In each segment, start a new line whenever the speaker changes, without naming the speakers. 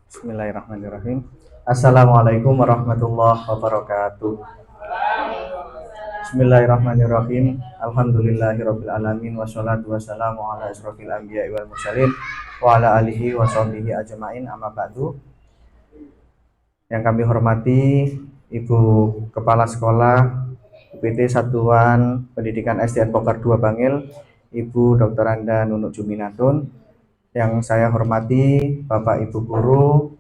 Bismillahirrahmanirrahim. Assalamualaikum warahmatullahi wabarakatuh. Bismillahirrahmanirrahim. Alhamdulillahirabbil alamin wassalatu wassalamu ala asrofil anbiya'i wal mursalin wa ala alihi wa sahbihi ajmain, amma ba'du. Yang kami hormati Ibu Kepala Sekolah UPT Satuan Pendidikan SDN Pogar 2 Bangil, Ibu Dr. Anda Nunuk Juminatun. Yang saya hormati Bapak Ibu Guru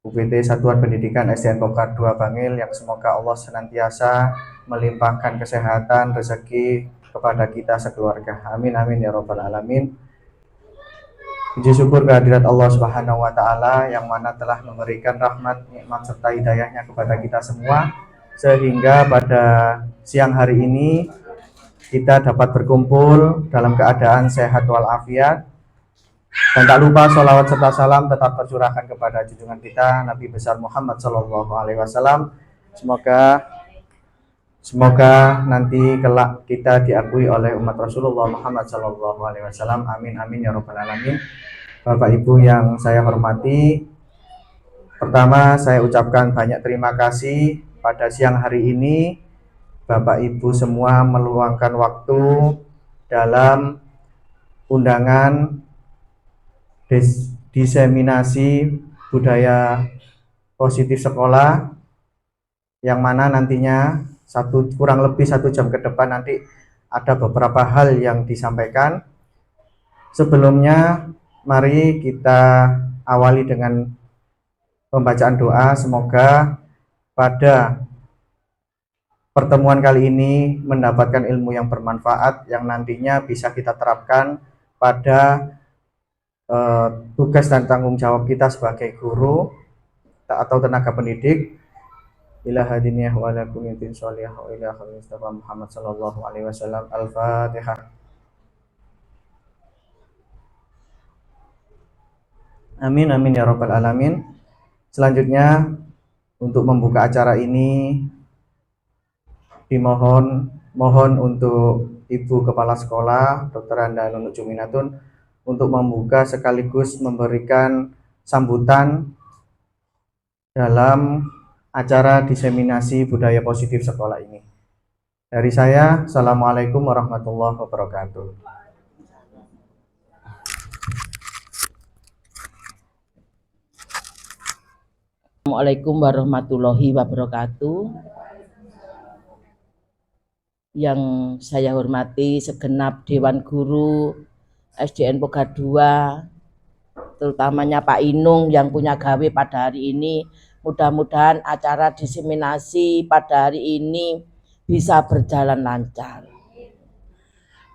UPT Satuan Pendidikan SDN Pogar 2 Bangil, yang semoga Allah senantiasa melimpahkan kesehatan, rezeki kepada kita sekeluarga. Amin amin ya rabbal alamin. Puji syukur kehadirat Allah Subhanahu wa taala yang mana telah memberikan rahmat, nikmat serta hidayahnya kepada kita semua, sehingga pada siang hari ini kita dapat berkumpul dalam keadaan sehat walafiat. Dan tak lupa sholawat serta salam tetap tercurahkan kepada junjungan kita Nabi besar Muhammad Sallallahu Alaihi Wasallam. Semoga nanti kelak kita diakui oleh umat Rasulullah Muhammad Sallallahu Alaihi Wasallam. Amin amin ya rabbal alamin. Bapak Ibu yang saya hormati, pertama saya ucapkan banyak terima kasih pada siang hari ini Bapak Ibu semua meluangkan waktu dalam undangan diseminasi budaya positif sekolah, yang mana nantinya kurang lebih 1 jam ke depan nanti ada beberapa hal yang disampaikan. Sebelumnya mari kita awali dengan pembacaan doa. Semoga pada pertemuan kali ini mendapatkan ilmu yang bermanfaat, yang nantinya bisa kita terapkan pada tugas dan tanggung jawab kita sebagai guru atau tenaga pendidik. Ila hadiniyah wa ala kumitin sholiyah wa ila khalil Mustafa Muhammad sallallahu alaihi wasallam. Al-Fatihah. Amin amin ya rabbal alamin. Selanjutnya untuk membuka acara ini mohon untuk Ibu Kepala Sekolah Dr. Anda Nunuk Juminatun untuk membuka sekaligus memberikan sambutan dalam acara diseminasi budaya positif sekolah ini. Dari saya, Assalamualaikum warahmatullahi wabarakatuh.
Assalamualaikum warahmatullahi wabarakatuh. Yang saya hormati segenap Dewan Guru SDN Pogar 2, terutamanya Pak Inung yang punya gawe pada hari ini. Mudah-mudahan acara diseminasi pada hari ini bisa berjalan lancar.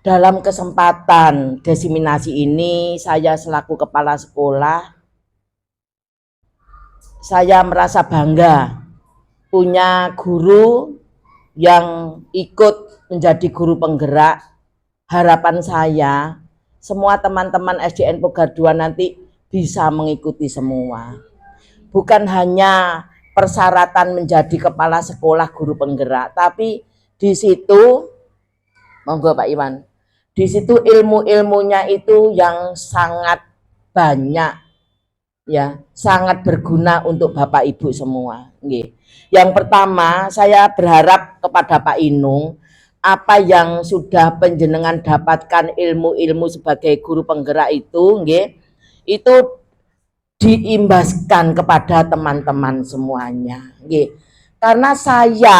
Dalam kesempatan diseminasi ini, saya selaku kepala sekolah, saya merasa bangga punya guru yang ikut menjadi guru penggerak. Harapan saya semua teman-teman SDN Pogar 2 nanti bisa mengikuti semua. Bukan hanya persyaratan menjadi kepala sekolah guru penggerak, tapi di situ, monggo Pak Iwan, di situ ilmu-ilmunya itu yang sangat banyak, ya, sangat berguna untuk Bapak Ibu semua. Yang pertama, saya berharap kepada Pak Inung, apa yang sudah panjenengan dapatkan ilmu-ilmu sebagai guru penggerak itu diimbaskan kepada teman-teman semuanya. Karena saya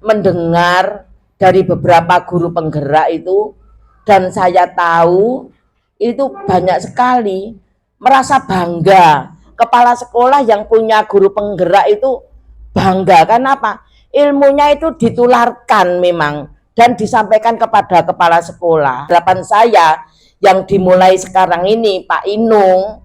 mendengar dari beberapa guru penggerak itu, dan saya tahu itu banyak sekali merasa bangga. Kepala sekolah yang punya guru penggerak itu bangga. Kenapa? Ilmunya itu ditularkan memang dan disampaikan kepada kepala sekolah. Harapan saya yang dimulai sekarang ini, Pak Inung,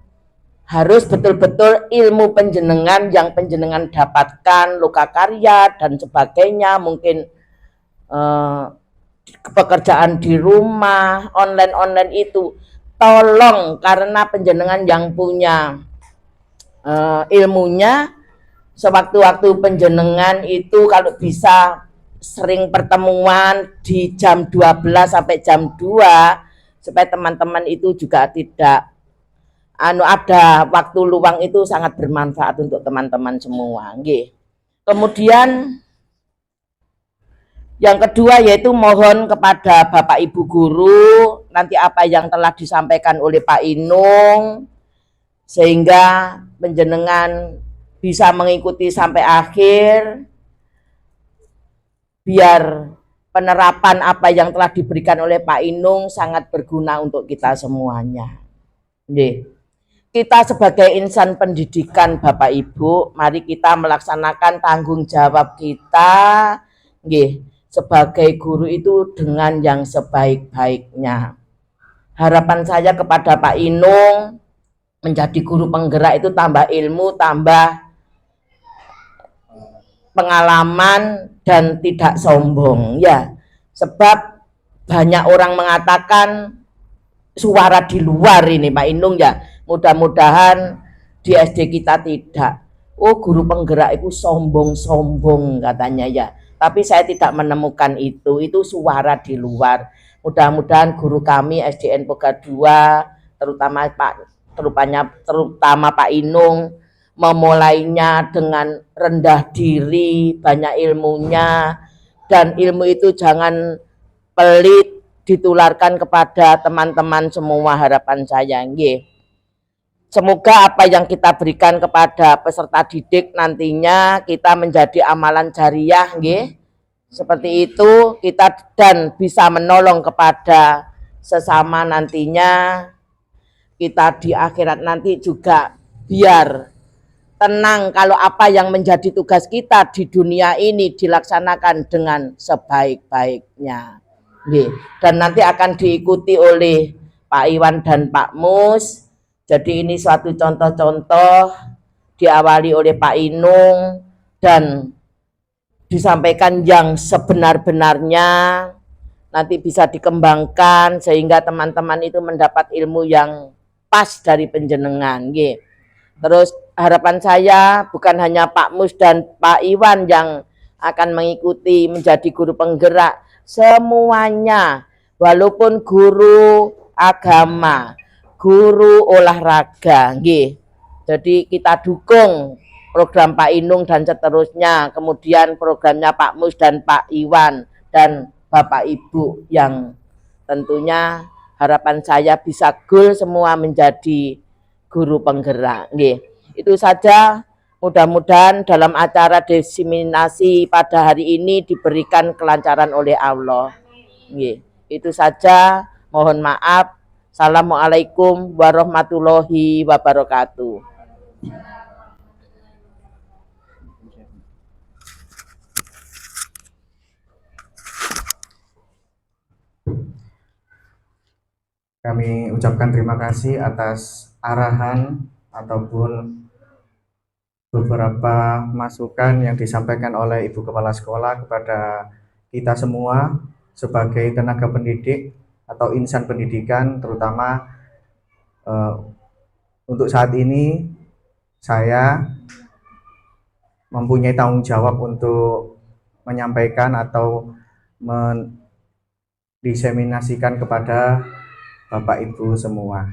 harus betul-betul ilmu penjenengan yang penjenengan dapatkan, lokakarya dan sebagainya, mungkin pekerjaan di rumah, online itu, tolong, karena penjenengan yang punya ilmunya, sewaktu-waktu penjenengan itu kalau bisa sering pertemuan di jam 12 sampai jam 2 supaya teman-teman itu juga tidak ada waktu luang itu sangat bermanfaat untuk teman-teman semua. Nggih. Kemudian yang kedua yaitu mohon kepada Bapak Ibu guru nanti apa yang telah disampaikan oleh Pak Inung sehingga penjenengan bisa mengikuti sampai akhir biar penerapan apa yang telah diberikan oleh Pak Inung sangat berguna untuk kita semuanya. Nggih. Kita sebagai insan pendidikan Bapak Ibu, mari kita melaksanakan tanggung jawab kita nggih, sebagai guru itu dengan yang sebaik-baiknya. Harapan saya kepada Pak Inung menjadi guru penggerak itu tambah ilmu, tambah pengalaman dan tidak sombong ya. Sebab banyak orang mengatakan suara di luar ini Pak Inung ya. Mudah-mudahan di SD kita tidak. Oh, guru penggerak itu sombong-sombong katanya ya. Tapi saya tidak menemukan itu suara di luar. Mudah-mudahan guru kami SDN Poga 2, terutama Pak Inung, memulainya dengan rendah diri, banyak ilmunya, dan ilmu itu jangan pelit ditularkan kepada teman-teman semua. Harapan saya nggih. Semoga apa yang kita berikan kepada peserta didik nantinya kita menjadi amalan jariah nggih. Seperti itu kita dan bisa menolong kepada sesama nantinya. Kita di akhirat nanti juga biar tenang kalau apa yang menjadi tugas kita di dunia ini dilaksanakan dengan sebaik-baiknya. Dan nanti akan diikuti oleh Pak Iwan dan Pak Mus. Jadi ini suatu contoh-contoh diawali oleh Pak Inung dan disampaikan yang sebenar-benarnya, nanti bisa dikembangkan sehingga teman-teman itu mendapat ilmu yang pas dari penjenengan. Terus harapan saya bukan hanya Pak Mus dan Pak Iwan yang akan mengikuti menjadi guru penggerak, semuanya, walaupun guru agama, guru olahraga, nggih. Jadi kita dukung program Pak Inung dan seterusnya, kemudian programnya Pak Mus dan Pak Iwan dan Bapak Ibu yang tentunya harapan saya bisa goal semua menjadi guru penggerak, nggih. Itu saja. Mudah-mudahan dalam acara diseminasi pada hari ini diberikan kelancaran oleh Allah. Itu saja. Mohon maaf. Assalamualaikum warahmatullahi wabarakatuh.
Kami ucapkan terima kasih atas arahan ataupun beberapa masukan yang disampaikan oleh Ibu Kepala Sekolah kepada kita semua sebagai tenaga pendidik atau insan pendidikan, terutama untuk saat ini saya mempunyai tanggung jawab untuk menyampaikan atau mendiseminasikan kepada Bapak Ibu semua.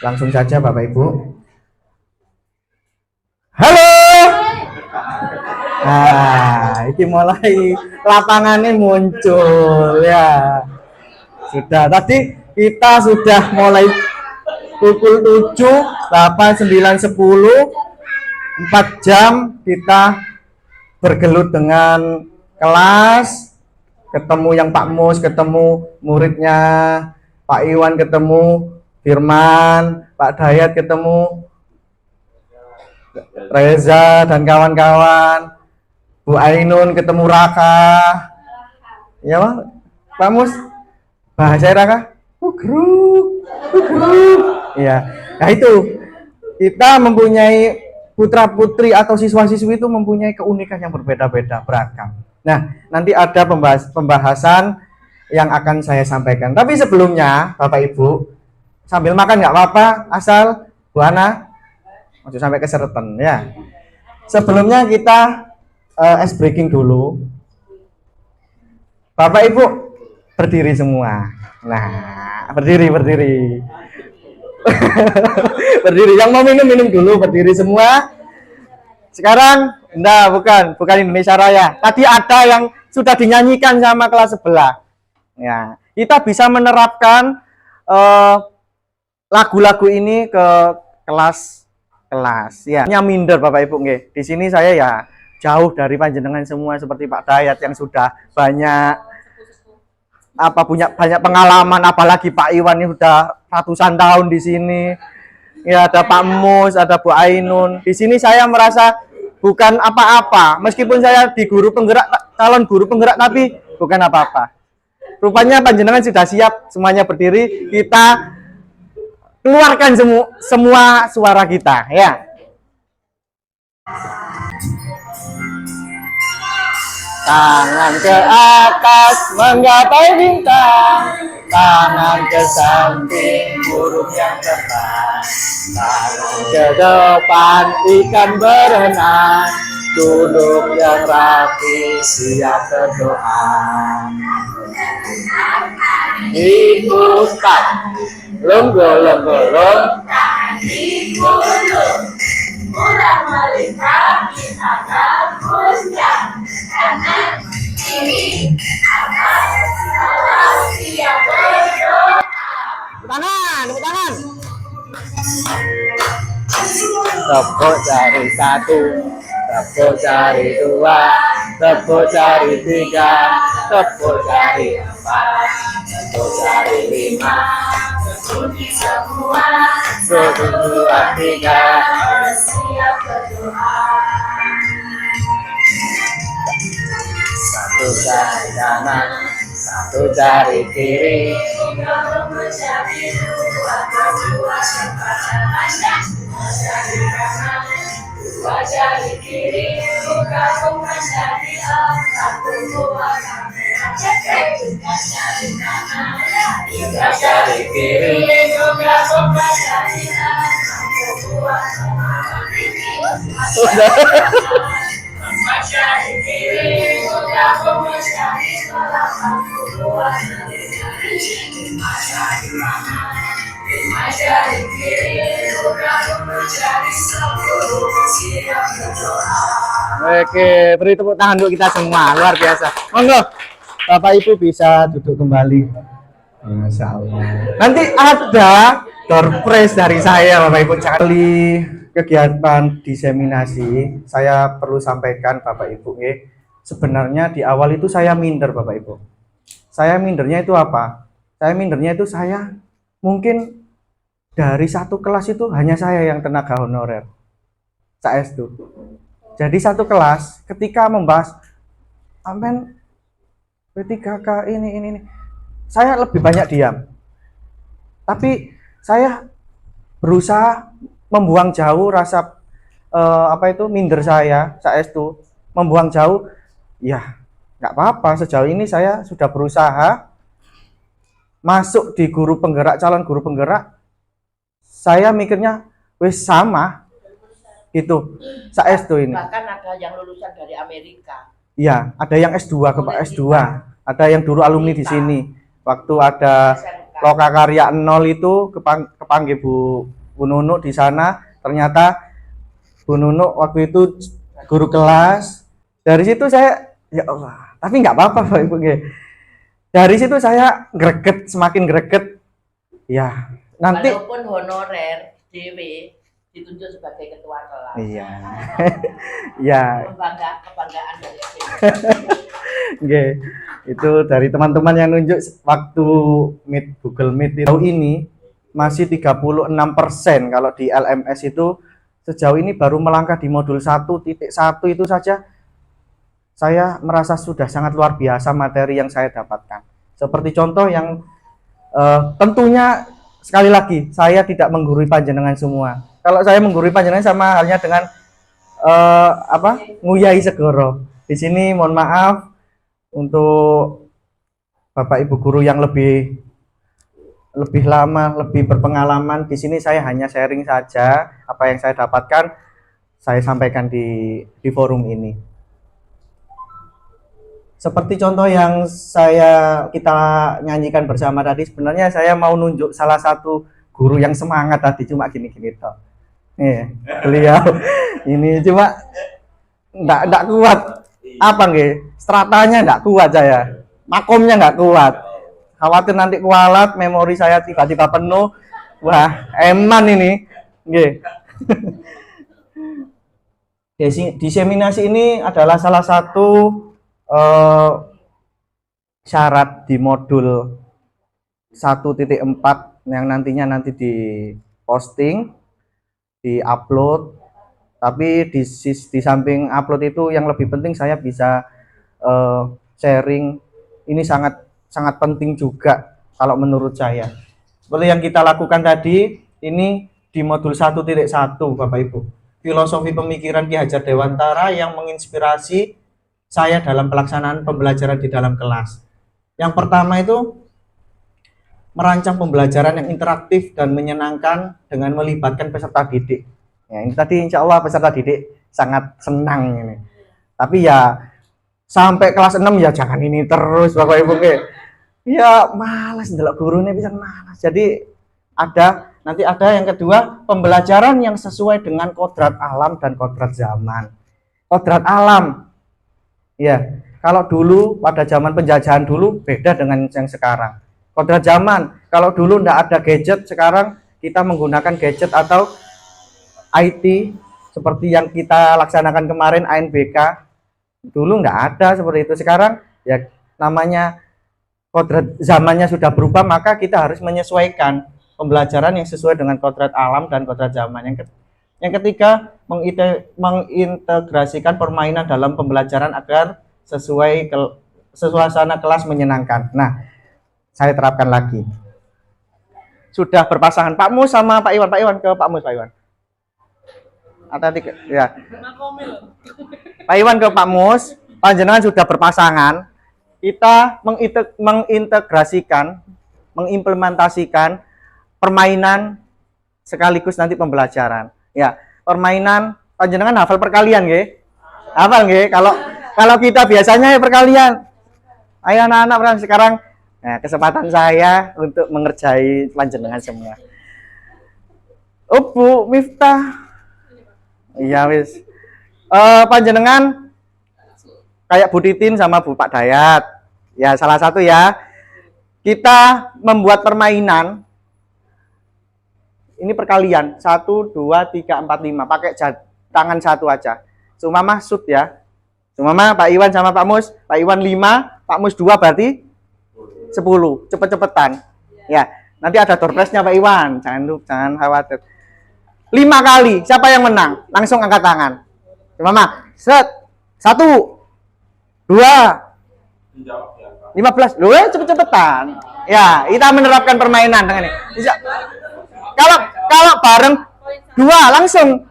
Langsung saja Bapak Ibu. Halo. Nah, ini mulai lapangannya muncul ya. Sudah tadi kita sudah mulai pukul 7, 8, 9, 10, 4 jam kita bergelut dengan kelas, ketemu yang Pak Mus, ketemu muridnya Pak Iwan, ketemu Firman, Pak Dayat, ketemu Reza dan kawan-kawan, Bu Ainun, ketemu Raka, ya Pak Mus, bahasa Raka, grup, ya. Nah itu kita mempunyai putra-putri atau siswa-siswi itu mempunyai keunikan yang berbeda-beda, beragam. Nah nanti ada pembahasan yang akan saya sampaikan. Tapi sebelumnya Bapak Ibu sambil makan nggak apa-apa, asal Bu Ana sampai keseretan ya. Sebelumnya kita ice breaking dulu. Bapak Ibu berdiri semua. Nah, berdiri. Berdiri. Yang mau minum dulu, berdiri semua. Sekarang, enggak, bukan Indonesia Raya. Tadi ada yang sudah dinyanyikan sama kelas sebelah. Ya, kita bisa menerapkan lagu-lagu ini ke kelas. Ya, minder Bapak Ibu nggih. Di sini saya ya jauh dari panjenengan semua seperti Pak Dayat yang sudah punya banyak pengalaman, apalagi Pak Iwan ini sudah ratusan tahun di sini. Ya, ada Pak Mus, ada Bu Ainun. Di sini saya merasa bukan apa-apa. Meskipun saya di calon guru penggerak, tapi bukan apa-apa. Rupanya panjenengan sudah siap, semuanya berdiri. Kita keluarkan semua suara kita, ya. Tangan ke atas menggapai bintang, tangan ke samping burung yang terbang, tangan ke depan ikan berenang, duduk yang rapi siap berdoa. Diputar longgol-longgolong di gunung, murah melintang kita berpuncak, kanan kiri atas bawah siap berdoa. Tepuk tangan. Tepuk jari 1, tepuk jari 2, tepuk jari 3, tepuk jari 4, tepuk jari 5, bunyi semua, 1, 2, 3, siap berdoa. Satu jari kanan, satu jari kiri, menjadi dua sepadan panjang, jari kanan, dua jari kiri, gabung menjadi 4, dua kamera cetek, jari kanan, tiga jari kiri, gabung menjadi 4, dua kamera jari kiri, gabung menjadi 82 jari kanan, 5 jari kiri, gabung menjadi 10, siap berdoa. Oke, beri tepuk tangan untuk kita semua, luar biasa. Monggo, Bapak Ibu bisa duduk kembali. Masya Allah. Nanti ada door prize dari saya, Bapak Ibu. Sekali kegiatan diseminasi, saya perlu sampaikan Bapak Ibu, sebenarnya di awal itu saya minder Bapak Ibu. Saya mindernya itu apa? Saya mindernya itu saya mungkin dari satu kelas itu hanya saya yang tenaga honorer. Saya itu. Jadi satu kelas ketika membahas amen P3K ini, saya lebih banyak diam. Tapi saya berusaha membuang jauh rasa minder saya itu, membuang jauh. Ya nggak apa-apa, sejauh ini saya sudah berusaha masuk di calon guru penggerak. Saya mikirnya wis sama gitu, saya itu ini.
Bahkan ada yang lulusan dari Amerika.
Iya, ada yang S2 ke Pak S2, ada yang dulu alumni di sini. Waktu ada Lokakarya 0 itu kepanggil Bu Nunu di sana, ternyata Bu Nunu waktu itu guru kelas. Dari situ saya, ya Allah, tapi nggak apa-apa Pak Ibu. Dari situ saya semakin greget. Ya, nanti
walaupun honorer DW ditunjuk sebagai ketua kelas.
Iya. Ya.
Kebanggaan dari
Oke. Itu dari teman-teman yang nunjuk waktu Google Meet ini masih 36%. Kalau di LMS itu sejauh ini baru melangkah di modul 1.1 itu saja saya merasa sudah sangat luar biasa materi yang saya dapatkan. Seperti contoh yang tentunya sekali lagi saya tidak menggurui panjenengan semua. Kalau saya menggurui panjenengan sama halnya dengan nguyai segoro. Di sini mohon maaf untuk Bapak Ibu guru yang lebih lama, lebih berpengalaman. Di sini saya hanya sharing saja apa yang saya dapatkan, saya sampaikan di forum ini. Seperti contoh yang kita nyanyikan bersama tadi, sebenarnya saya mau nunjuk salah satu guru yang semangat tadi, cuma gini-gini toh. Nih, beliau ini cuma enggak kuat. Apa nggih? Stratanya enggak kuat saya. Makomnya enggak kuat. Khawatir nanti kualat, memori saya tiba-tiba penuh. Wah, eman ini. Nggih. Diseminasi ini adalah salah satu syarat di modul 1.4 yang nanti di posting, di upload. Tapi di samping upload itu yang lebih penting saya bisa sharing. Ini sangat penting juga kalau menurut saya. Seperti yang kita lakukan tadi, ini di modul 1.1 Bapak Ibu. Filosofi pemikiran Ki Hajar Dewantara yang menginspirasi saya dalam pelaksanaan pembelajaran di dalam kelas. Yang pertama itu merancang pembelajaran yang interaktif dan menyenangkan dengan melibatkan peserta didik. Ya, ini tadi insya Allah peserta didik sangat senang ini. Tapi ya sampai kelas 6 ya jangan ini terus Bapak Ibu. Ya malas ndelok gurune bisa malas. Jadi nanti ada yang kedua, pembelajaran yang sesuai dengan kodrat alam dan kodrat zaman. Kodrat alam, ya, kalau dulu pada zaman penjajahan dulu beda dengan yang sekarang. Kodrat zaman, kalau dulu ndak ada gadget, sekarang kita menggunakan gadget atau IT seperti yang kita laksanakan kemarin ANBK. Dulu nggak ada seperti itu. Sekarang ya namanya kodrat zamannya sudah berubah, maka kita harus menyesuaikan pembelajaran yang sesuai dengan kodrat alam dan kodrat zaman. Yang ketiga, mengintegrasikan permainan dalam pembelajaran agar sesuai suasana kelas menyenangkan. Nah, saya terapkan lagi. Sudah berpasangan Pak Mus sama Pak Iwan. Pak Iwan ke Pak Mus, Pak Iwan. Hati-hati ya. Pak Iwan ke Pak Mus, panjenengan sudah berpasangan. Kita mengintegrasikan, mengimplementasikan permainan sekaligus nanti pembelajaran. Ya, permainan panjenengan hafal perkalian nggih? Hafal nggih? Kalau kita biasanya ya perkalian. Ayo anak-anak sekarang kesempatan saya untuk mengerjai panjenengan semua. Oh, Bu Miftah. Iya wis. Panjenengan kayak Bu Titin sama Bu Pak Dayat. Ya, salah satu ya. Kita membuat permainan. Ini perkalian 1, 2, 3, 4, 5 pakai tangan satu aja. Sumama shoot ya. Sumama Pak Iwan sama Pak Mus. Pak Iwan 5, Pak Mus 2 berarti 10. Cepet-cepetan. Ya, nanti ada door prize-nya Pak Iwan. Jangan khawatir. 5 kali. Siapa yang menang? Langsung angkat tangan. Sumama, set. 1, 2, 15. Loh, cepet-cepetan. Ya, kita menerapkan permainan dengan ini. Bisa. Kalau bareng 2 langsung.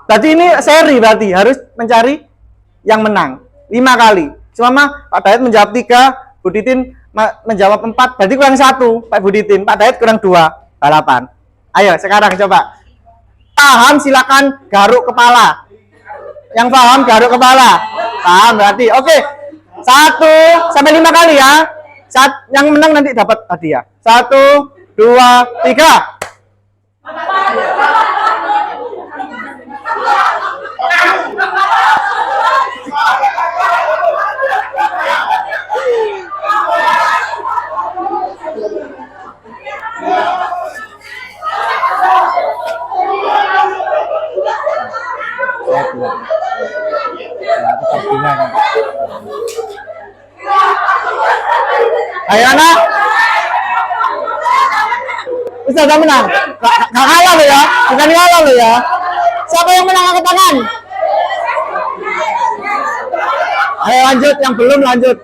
Berarti ini seri, berarti harus mencari yang menang 5 kali. Cuma Pak Dayat menjawab 3, Bu Titin menjawab 4, berarti kurang 1 Pak Bu Titin, Pak Dayat kurang 2, balapan. Ayo sekarang coba. Paham silakan garuk kepala. Yang paham garuk kepala. Paham berarti. Oke. 1 sampai 5 kali ya. Yang menang nanti dapat hadiah. 1, 2, 3. Ayo anak. Ustaz menang. Gak kalah lo ya. Bukan kalah lo ya. Siapa yang menang angkat tangan? Ayo lanjut, yang belum lanjut.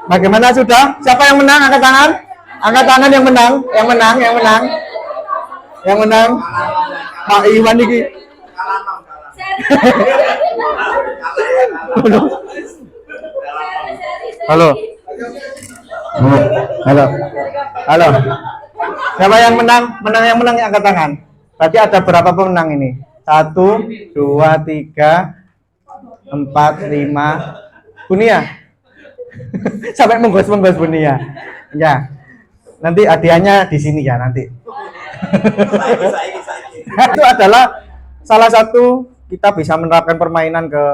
Bagaimana sudah? Siapa yang menang angkat tangan? Angkat tangan yang menang, yang menang. Pak Iwan iki. Halo. Siapa yang menang? Yang angkat tangan. Berarti ada berapa pemenang ini? 1, 2, 3, 4, 5. Bunia. Sampai menggos-menggos Bunia. Ya. Nanti hadiahnya di sini ya nanti. Itu adalah salah satu kita bisa menerapkan permainan ke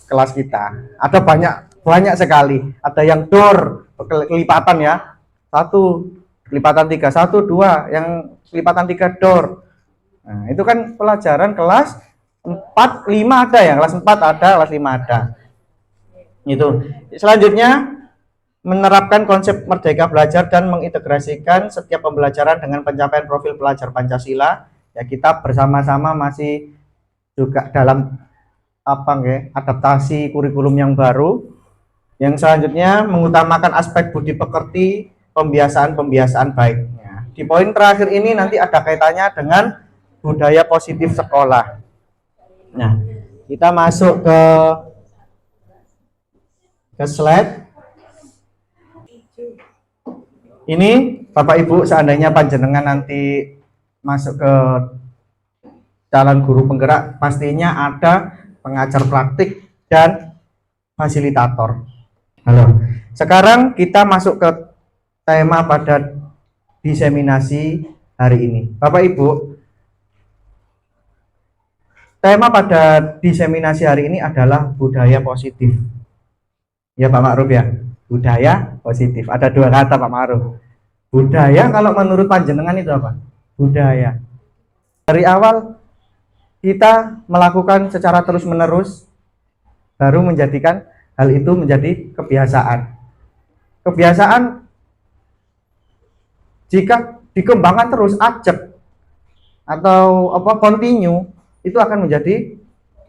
kelas kita. Ada banyak sekali. Ada yang door kelipatan ya. 1 kelipatan 3, 1, 2 yang kelipatan 3 door. Nah, itu kan pelajaran kelas 4, 5 ada ya, kelas 4 ada, kelas 5 ada. Itu. Selanjutnya menerapkan konsep Merdeka Belajar dan mengintegrasikan setiap pembelajaran dengan pencapaian profil pelajar Pancasila. Ya, kita bersama-sama masih juga dalam adaptasi kurikulum yang baru. Yang selanjutnya mengutamakan aspek budi pekerti, pembiasaan baiknya. Di poin terakhir ini nanti ada kaitannya dengan budaya positif sekolah. Nah, kita masuk ke slide. Ini Bapak Ibu, seandainya panjenengan nanti masuk ke calon guru penggerak, pastinya ada pengajar praktik dan fasilitator. Halo. Sekarang kita masuk ke tema pada diseminasi hari ini. Bapak Ibu, tema pada diseminasi hari ini adalah budaya positif. Ya Pak Ma'ruf ya, budaya positif. Ada 2 kata Pak Ma'ruf. Budaya kalau menurut panjenengan itu apa? Budaya. Dari awal kita melakukan secara terus-menerus, baru menjadikan hal itu menjadi kebiasaan. Kebiasaan jika dikembangkan terus ajak atau continue, itu akan menjadi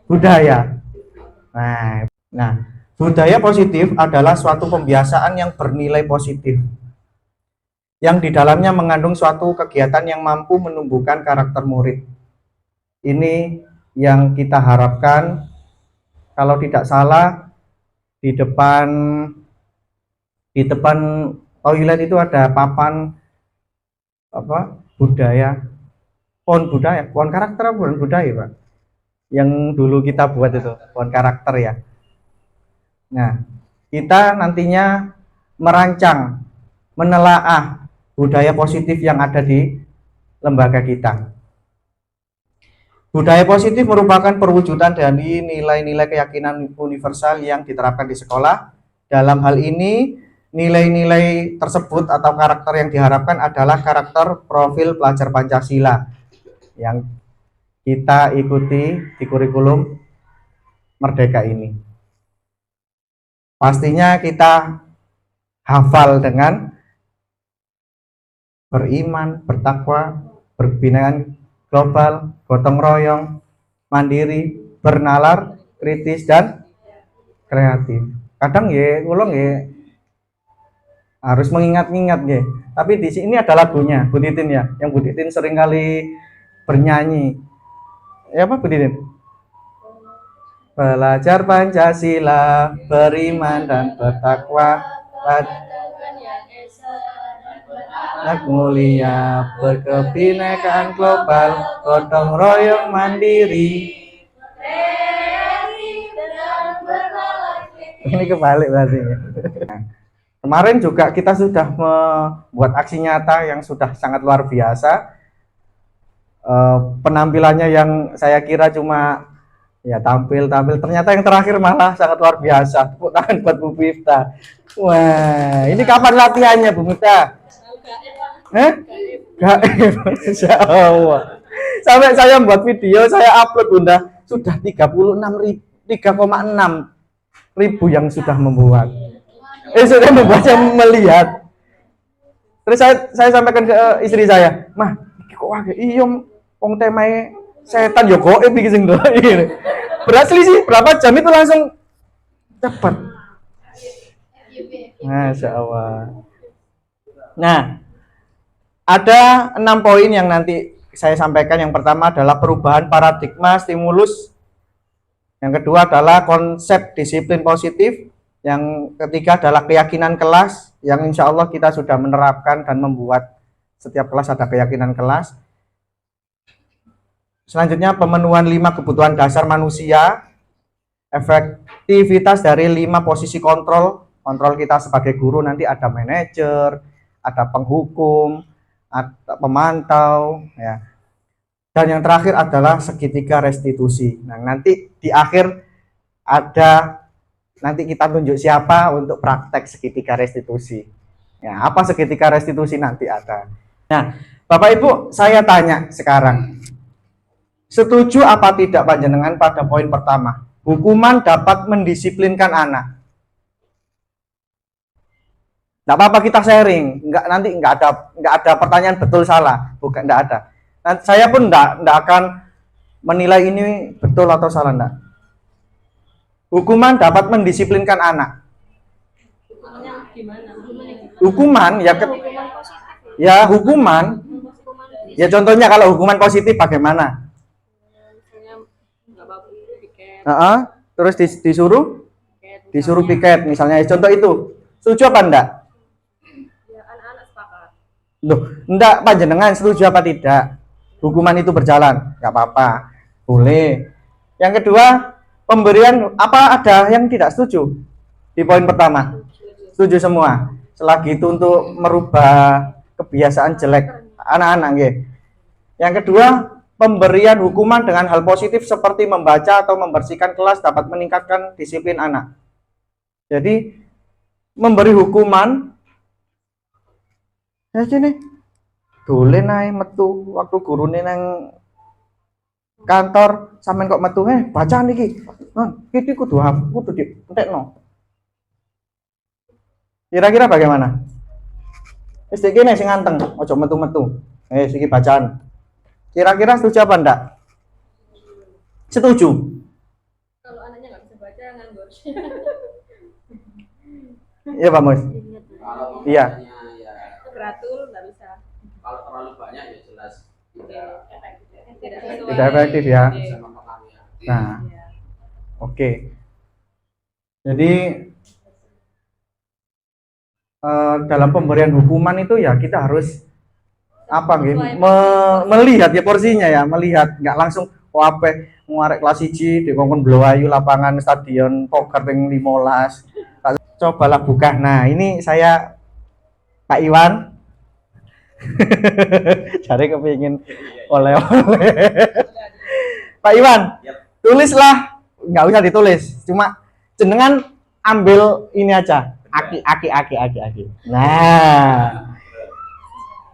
budaya. Nah, budaya positif adalah suatu pembiasaan yang bernilai positif, yang di dalamnya mengandung suatu kegiatan yang mampu menumbuhkan karakter murid. Ini yang kita harapkan. Kalau tidak salah, di depan toilet itu ada papan budaya, pohon karakter, bukan budaya Pak, yang dulu kita buat itu pohon karakter ya. Nah, kita nantinya merancang, menelaah budaya positif yang ada di lembaga kita. Budaya positif merupakan perwujudan dari nilai-nilai keyakinan universal yang diterapkan di sekolah. Dalam hal ini, nilai-nilai tersebut atau karakter yang diharapkan adalah karakter profil pelajar Pancasila yang kita ikuti di kurikulum Merdeka ini. Pastinya kita hafal dengan beriman, bertakwa, berbinaan global, gotong royong, mandiri, bernalar, kritis, dan kreatif. Kadang ya, ulung ya, harus mengingat-ingat ya. Tapi di sini ada lagunya, Bu Titin ya, yang Bu Titin sering kali bernyanyi. Ya apa Bu Titin? Belajar Pancasila, beriman dan bertakwa, mulia, berkebinekaan global, gotong royong mandiri. Ini kebalik berarti. Kemarin juga kita sudah membuat aksi nyata yang sudah sangat luar biasa. Penampilannya yang saya kira cuma ya tampil, ternyata yang terakhir malah sangat luar biasa. Tepuk tangan buat Bu Miftah. Wah, ini kapan latihannya Bu Miftah? Gaib, Insya Allah. Sampai saya buat video, saya upload Bunda, sudah 3,6 ribu yang sudah membuat. Sudah membuat, saya melihat. Terus saya sampaikan ke istri saya, mah, kok wae iyo wong temae setan yo goib iki sing ndelok. Berhasil sih, berapa jam itu langsung cepat. Masya Allah. Nah, ada 6 poin yang nanti saya sampaikan. Yang pertama adalah perubahan paradigma stimulus. Yang kedua adalah konsep disiplin positif. Yang ketiga adalah keyakinan kelas, yang insya Allah kita sudah menerapkan dan membuat setiap kelas ada keyakinan kelas. Selanjutnya pemenuhan 5 kebutuhan dasar manusia, efektivitas dari 5 posisi kontrol kita sebagai guru, nanti ada manajer, ada penghukum, ada pemantau, ya. Dan yang terakhir adalah segitiga restitusi. Nah, nanti di akhir ada, nanti kita tunjuk siapa untuk praktek segitiga restitusi. Ya, apa segitiga restitusi nanti ada. Nah, Bapak Ibu, saya tanya sekarang. Setuju apa tidak panjenengan pada poin pertama? Hukuman dapat mendisiplinkan anak. Tidak apa-apa kita sharing, nanti nggak ada pertanyaan betul salah, bukan, nggak ada. Nanti saya pun nggak akan menilai ini betul atau salah, enggak. Hukuman dapat mendisiplinkan anak. Hukuman ya hukuman. Ya contohnya kalau hukuman positif bagaimana? Terus disuruh piket misalnya, contoh itu. Setuju apa enggak?
Ya, anak-anak sepakat.
Loh, enggak, panjenengan setuju apa tidak? Hukuman itu berjalan, enggak apa-apa. Boleh. Yang kedua, pemberian, apa ada yang tidak setuju? Di poin pertama. Setuju semua. Selagi itu untuk merubah kebiasaan jelek anak-anak, nggih. Yang kedua, pemberian hukuman dengan hal positif seperti membaca atau membersihkan kelas dapat meningkatkan disiplin anak. Jadi memberi hukuman ya sini dolen ae metu waktu gurune nang kantor sampean kok metu bacaan iki. Iki kudu dientekno. Kira-kira bagaimana? Wis iki nek sing anteng, aja metu-metu. Iki bacaan. Kira-kira setuju apa enggak? Setuju.
Kalau anaknya nggak bisa baca, nganggur.
Iya Pak Mus. Iya.
Beratul nggak bisa.
Kalau terlalu banyak ya jelas
Tidak efektif ya. Nah, oke. Jadi dalam pemberian hukuman itu ya kita harus apa gitu, melihat ya porsinya ya, melihat, nggak langsung apa nguarek kelas 1 dikongkon Blowayu lapangan stadion poker ping 15. Cobalah buka. Nah, ini saya Pak Iwan. Cari kepingin oleh-oleh. Pak Iwan, tulislah, nggak usah ditulis, cuma jenengan ambil ini aja, aki. Nah,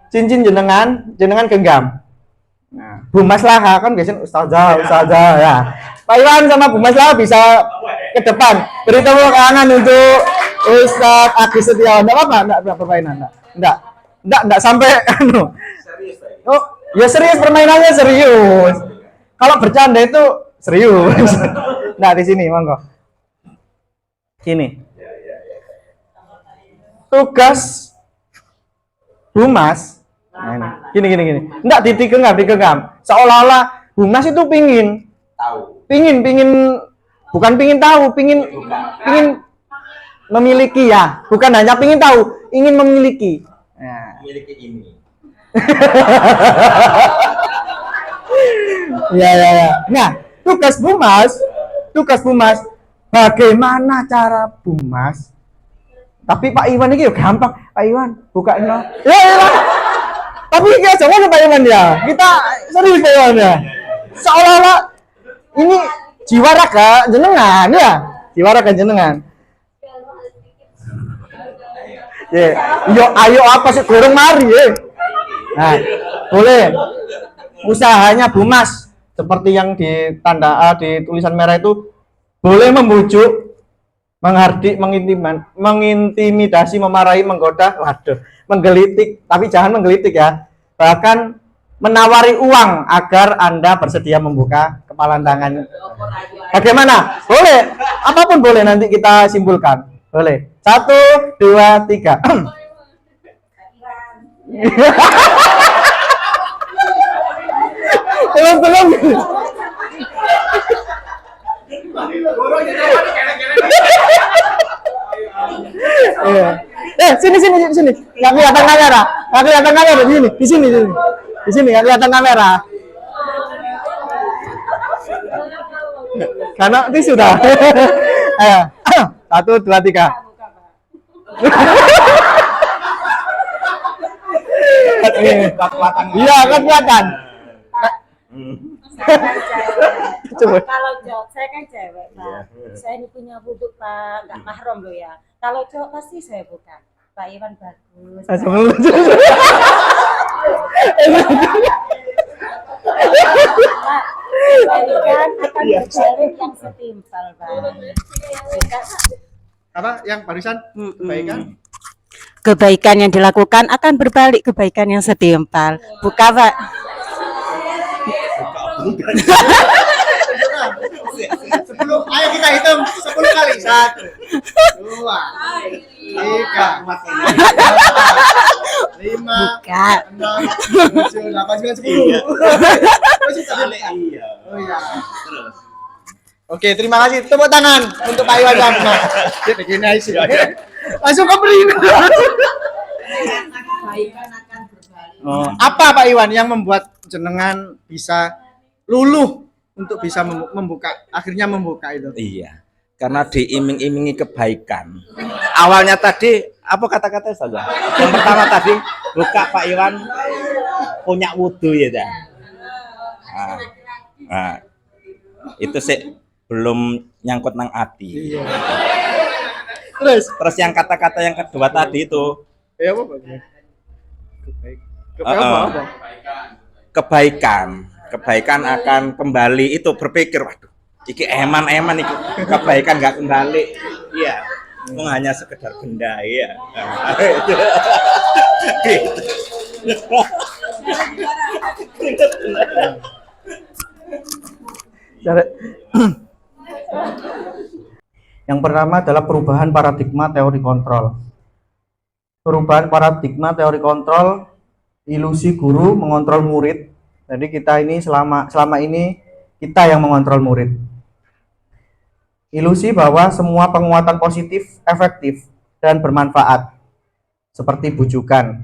cincin jenengan genggam. Nah, Bu Mas Laha kan biasanya ustazah ya. Pak Iwan sama Bu Mas Laha bisa ke depan. Beri tepuk tangan untuk Ustaz Agus Setiawan. Enggak apa-apa, enggak permainan, enggak sampai
serius tadi.
Oh, ya serius, permainannya serius. Kalau bercanda itu serius. Nah, di sini monggo. Sini. Tugas Bu Mas. Nah, ini. Gini. Enggak digenggam. Seolah-olah Bu Mas itu pingin bukan pingin tahu, pingin memiliki ya, bukan hanya pingin tahu, ingin memiliki. Nah.
Memiliki ini.
Ya. Nah, tugas Bu Mas, bagaimana cara Bu Mas? Tapi Pak Iwan ini gampang. Pak Iwan, buka ini. Ya. Tapi kita jangan Pak Iwan ya. Kita serius Pak Iwan ya. Seolah-olah ini jiwa raga jenengan ya. Jiwa raga jenengan. Ya, ayo apa sih gorong mari ya. Nah, boleh. Usahanya Bu Mas seperti yang di tanda di tulisan merah itu boleh membujuk, menghardik, mengintimidasi, memarahi, menggoda, menggelitik, tapi jangan menggelitik ya. Bahkan menawari uang agar Anda bersedia membuka kepalan tangan. Bagaimana? Boleh. Apapun boleh, nanti kita simpulkan. Boleh. 1, 2, 3. Belum. Sini. Nggak kelihatan kamera. Di sini. Nggak kelihatan kamera. Karena itu sudah. Ayo. 1, 2, 3. Iya, kekuatan.
Saya kan cewek.
Coba.
Kalau cowok, saya kan cewek, Pak. Saya ini punya wudhu, Pak. Nggak mahram loh ya. Kalau cowok pasti saya buka. Pak Iwan bagus. Pak. Pak, ini kan akan berjalin yang setimpal, Pak.
Apa yang barusan kebaikan?
Kebaikan yang dilakukan akan berbalik kebaikan yang setimpal. Buka, Pak.
Sebelum, ayo kita hitung 10 kali. 1, 2, 3, 5,
Buka.
6, 7, 8, 9, 10.
Iya.
Oh iya. Oke, terima kasih. Tepuk tangan untuk Pak Iwan Bang. Dia begini aja sih. Langsung kembali. Apa Pak Iwan yang membuat jenengan bisa luluh untuk bisa membuka, akhirnya membuka itu?
Iya. Karena diiming-imingi kebaikan. Awalnya tadi apa kata-kata saja? Yang pertama tadi buka Pak Iwan punya wudhu ya dah. Nah, itu sih belum nyangkut nang hati.
Iya.
Terus yang kata-kata yang kedua tadi itu
Apa? Apa?
Kebaikan akan kembali, itu berpikir waduh iki eman iki kebaikan nggak kembali, iya hanya sekedar benda, iya.
Yang pertama adalah perubahan paradigma teori kontrol. Perubahan paradigma teori kontrol, ilusi guru mengontrol murid. Jadi kita ini selama ini kita yang mengontrol murid. Ilusi bahwa semua penguatan positif efektif dan bermanfaat, seperti bujukan.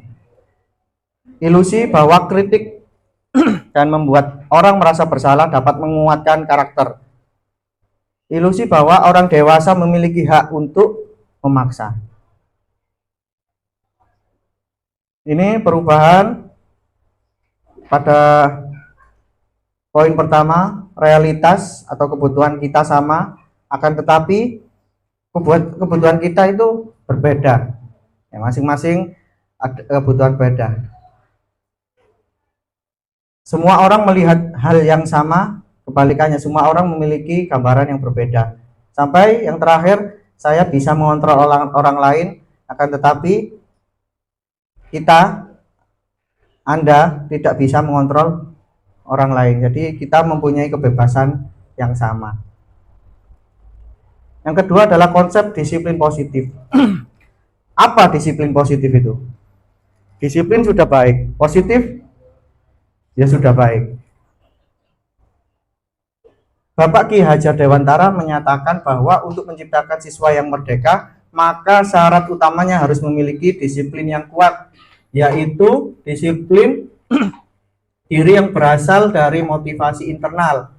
Ilusi bahwa kritik dan membuat orang merasa bersalah dapat menguatkan karakter. Ilusi bahwa orang dewasa memiliki hak untuk memaksa. Ini perubahan pada poin pertama, realitas atau kebutuhan kita sama, akan tetapi kebutuhan kita itu berbeda. Ya, masing-masing ada kebutuhan beda. Semua orang melihat hal yang sama, kebalikannya semua orang memiliki gambaran yang berbeda. Sampai yang terakhir, saya bisa mengontrol orang lain, akan tetapi Anda tidak bisa mengontrol orang lain. Jadi kita mempunyai kebebasan yang sama. Yang kedua adalah konsep disiplin positif. Apa disiplin positif itu? Disiplin sudah baik, positif ya sudah baik. Bapak Ki Hajar Dewantara menyatakan bahwa untuk menciptakan siswa yang merdeka, maka syarat utamanya harus memiliki disiplin yang kuat, yaitu disiplin diri yang berasal dari motivasi internal.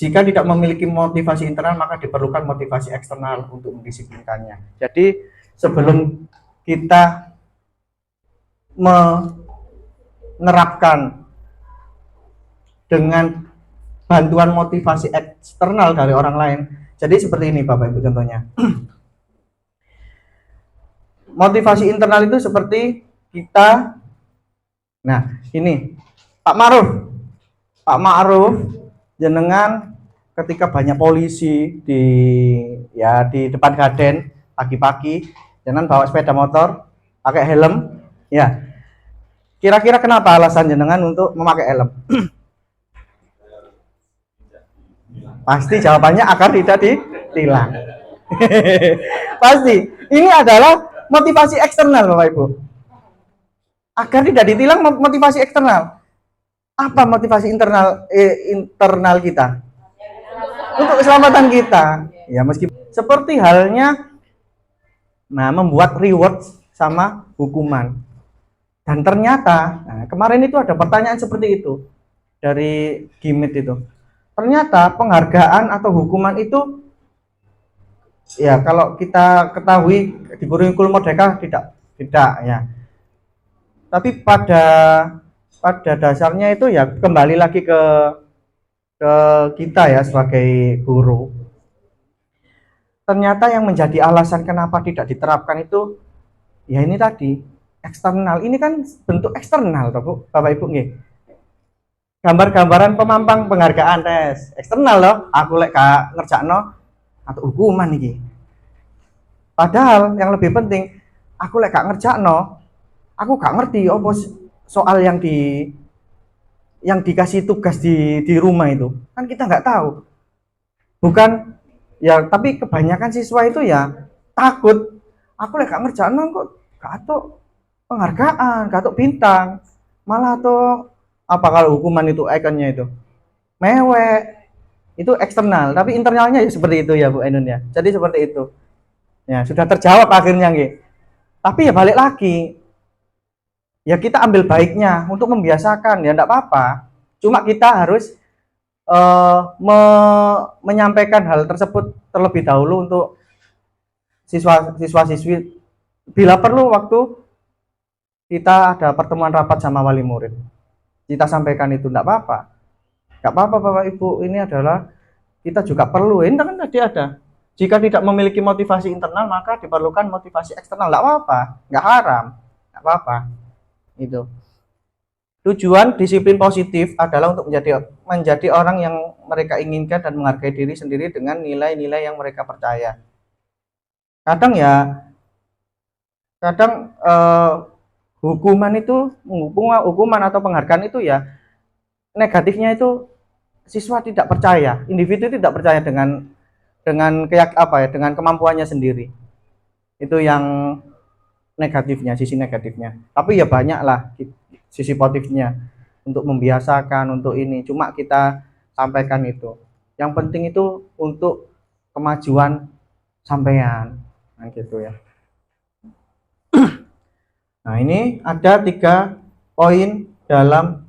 Jika tidak memiliki motivasi internal, maka diperlukan motivasi eksternal untuk mendisiplinkannya. Jadi sebelum kita menerapkan dengan bantuan motivasi eksternal dari orang lain, jadi seperti ini Bapak Ibu contohnya. Motivasi internal itu seperti kita, nah ini Pak Ma'ruf jenengan ketika banyak polisi di depan Gaden pagi-pagi, jenengan bawa sepeda motor, pakai helm, ya. Kira-kira kenapa alasan jenengan untuk memakai helm? Pasti jawabannya agar tidak ditilang. Pasti. Ini adalah motivasi eksternal Bapak Ibu. Agar tidak ditilang, motivasi eksternal. Apa motivasi internal kita? Untuk keselamatan kita. Ya meskipun seperti halnya membuat reward sama hukuman. Dan ternyata kemarin itu ada pertanyaan seperti itu dari Gimit itu. ternyata penghargaan atau hukuman itu ya kalau kita ketahui di kurikulum Merdeka tidak ya. Tapi pada dasarnya itu ya kembali lagi ke kita ya sebagai guru. Ternyata yang menjadi alasan kenapa tidak diterapkan itu ya ini tadi eksternal. Ini kan bentuk eksternal toh Bu, Bapak Ibu nggih. Gambar-gambaran pemampang penghargaan tes eksternal loh. Aku lek gak ngerjakno atau hukuman iki. Padahal yang lebih penting aku lek gak ngerjakno, aku gak ngerti apa soal yang dikasih tugas di rumah itu. Kan kita nggak tahu. Bukan ya, tapi kebanyakan siswa itu ya takut. Aku lek gak ngerjakno kok gak atuk penghargaan, gak atuk bintang. Malah tuh apa kalau hukuman itu ikonnya itu mewek, itu eksternal, tapi internalnya ya seperti itu ya Bu Ainun ya. Jadi seperti itu ya, sudah terjawab akhirnya nggih. Tapi ya balik lagi ya, kita ambil baiknya untuk membiasakan ya enggak apa-apa, cuma kita harus menyampaikan hal tersebut terlebih dahulu untuk siswa-siswi, bila perlu waktu kita ada pertemuan rapat sama wali murid kita sampaikan itu, enggak apa-apa Bapak Ibu. Ini adalah kita juga perlu, ini kan tadi ada, jika tidak memiliki motivasi internal maka diperlukan motivasi eksternal, enggak apa-apa, enggak haram, enggak apa-apa. Itu tujuan disiplin positif adalah untuk menjadi orang yang mereka inginkan dan menghargai diri sendiri dengan nilai-nilai yang mereka percaya. Kadang hukuman atau penghargaan itu ya negatifnya itu siswa tidak percaya, individu tidak percaya dengan dengan kemampuannya sendiri. Itu yang negatifnya, sisi negatifnya. Tapi ya banyak lah sisi positifnya untuk membiasakan, untuk ini. Cuma kita sampaikan itu. Yang penting itu untuk kemajuan sampean, nah, gitu ya. Nah, ini ada 3 poin dalam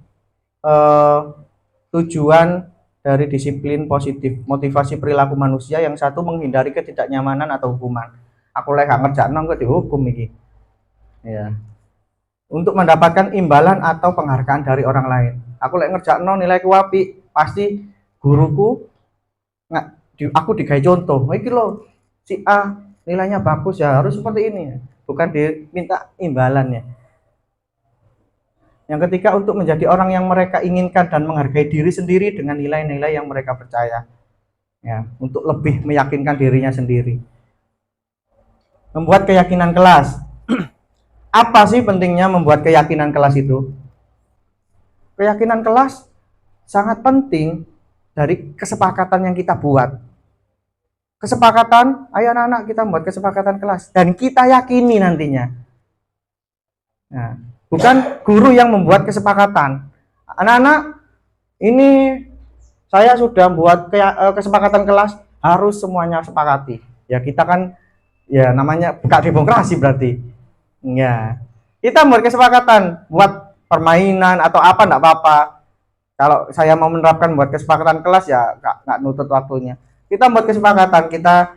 tujuan dari disiplin positif, motivasi perilaku manusia. Yang satu, menghindari ketidaknyamanan atau hukuman. Aku lek gak ngerjakno kok dihukum iki. Ya. Untuk mendapatkan imbalan atau penghargaan dari orang lain. Aku lek ngerjakno nilaiku apik, pasti guruku aku digawe contoh. Iki lho, si A nilainya bagus ya, harus seperti ini. Bukan diminta imbalannya. Yang ketiga, untuk menjadi orang yang mereka inginkan dan menghargai diri sendiri dengan nilai-nilai yang mereka percaya. Ya, untuk lebih meyakinkan dirinya sendiri. Membuat keyakinan kelas. Apa sih pentingnya membuat keyakinan kelas itu? Keyakinan kelas sangat penting dari kesepakatan yang kita buat. Kesepakatan, ayo anak-anak kita buat kesepakatan kelas dan kita yakini nantinya. Nah, bukan guru yang membuat kesepakatan. Anak-anak, ini saya sudah buat kesepakatan kelas, harus semuanya sepakati. Ya kita kan ya namanya buka demokrasi berarti. Ya, kita buat kesepakatan, buat permainan atau apa enggak apa-apa. Kalau saya mau menerapkan buat kesepakatan kelas ya nggak nutut waktunya. Kita buat kesepakatan, kita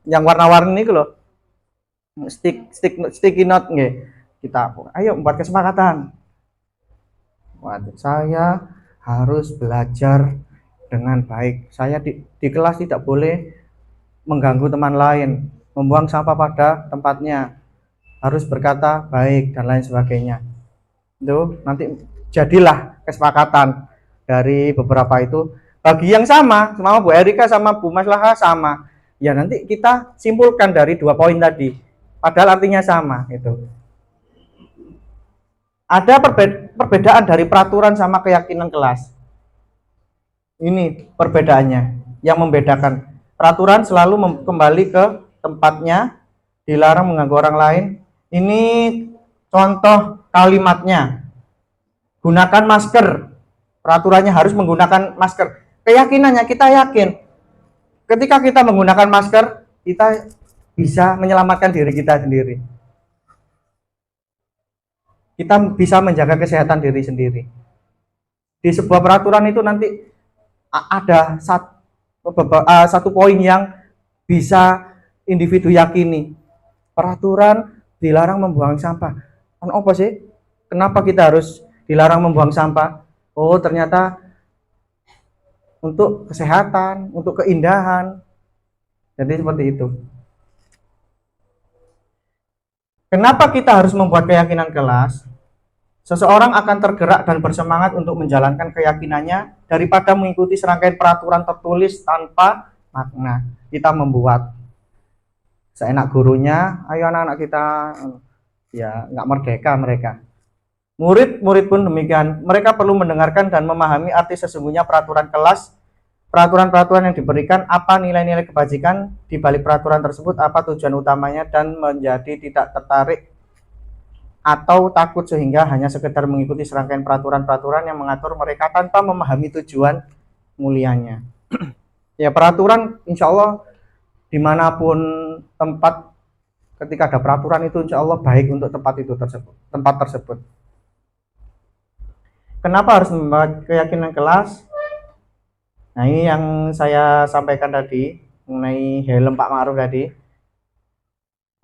yang warna-warni itu loh, sticky note nggih. Kita ayo buat kesepakatan. Saya harus belajar dengan baik. Saya di kelas tidak boleh mengganggu teman lain, membuang sampah pada tempatnya, harus berkata baik dan lain sebagainya. Itu nanti jadilah kesepakatan dari beberapa itu. Bagi yang sama Bu Erika sama Bu Maslaha sama, ya nanti kita simpulkan dari 2 poin tadi, padahal artinya sama. Itu ada perbedaan dari peraturan sama keyakinan kelas. Ini perbedaannya yang membedakan. Peraturan selalu kembali ke tempatnya, dilarang mengganggu orang lain. Ini contoh kalimatnya, gunakan masker. Peraturannya harus menggunakan masker. Keyakinannya kita yakin ketika kita menggunakan masker kita bisa menyelamatkan diri kita sendiri, kita bisa menjaga kesehatan diri sendiri. di sebuah peraturan itu nanti ada satu poin yang bisa individu yakini. Peraturan dilarang membuang sampah. Kan apa sih? Kenapa kita harus dilarang membuang sampah? Oh, ternyata untuk kesehatan, untuk keindahan. Jadi seperti itu. Kenapa kita harus membuat keyakinan kelas? Seseorang akan tergerak dan bersemangat untuk menjalankan keyakinannya daripada mengikuti serangkaian peraturan tertulis tanpa makna. Kita membuat seenak gurunya, ayo anak-anak kita, ya nggak merdeka mereka. Murid-murid pun demikian, mereka perlu mendengarkan dan memahami arti sesungguhnya peraturan kelas, peraturan-peraturan yang diberikan, apa nilai-nilai kebajikan di balik peraturan tersebut, apa tujuan utamanya, dan menjadi tidak tertarik atau takut sehingga hanya sekedar mengikuti serangkaian peraturan-peraturan yang mengatur mereka tanpa memahami tujuan mulianya. Ya, peraturan insya Allah dimanapun tempat, ketika ada peraturan itu insya Allah baik untuk tempat tersebut. Kenapa harus membuat keyakinan kelas? Nah, ini yang saya sampaikan tadi mengenai helm Pak Ma'ruf tadi.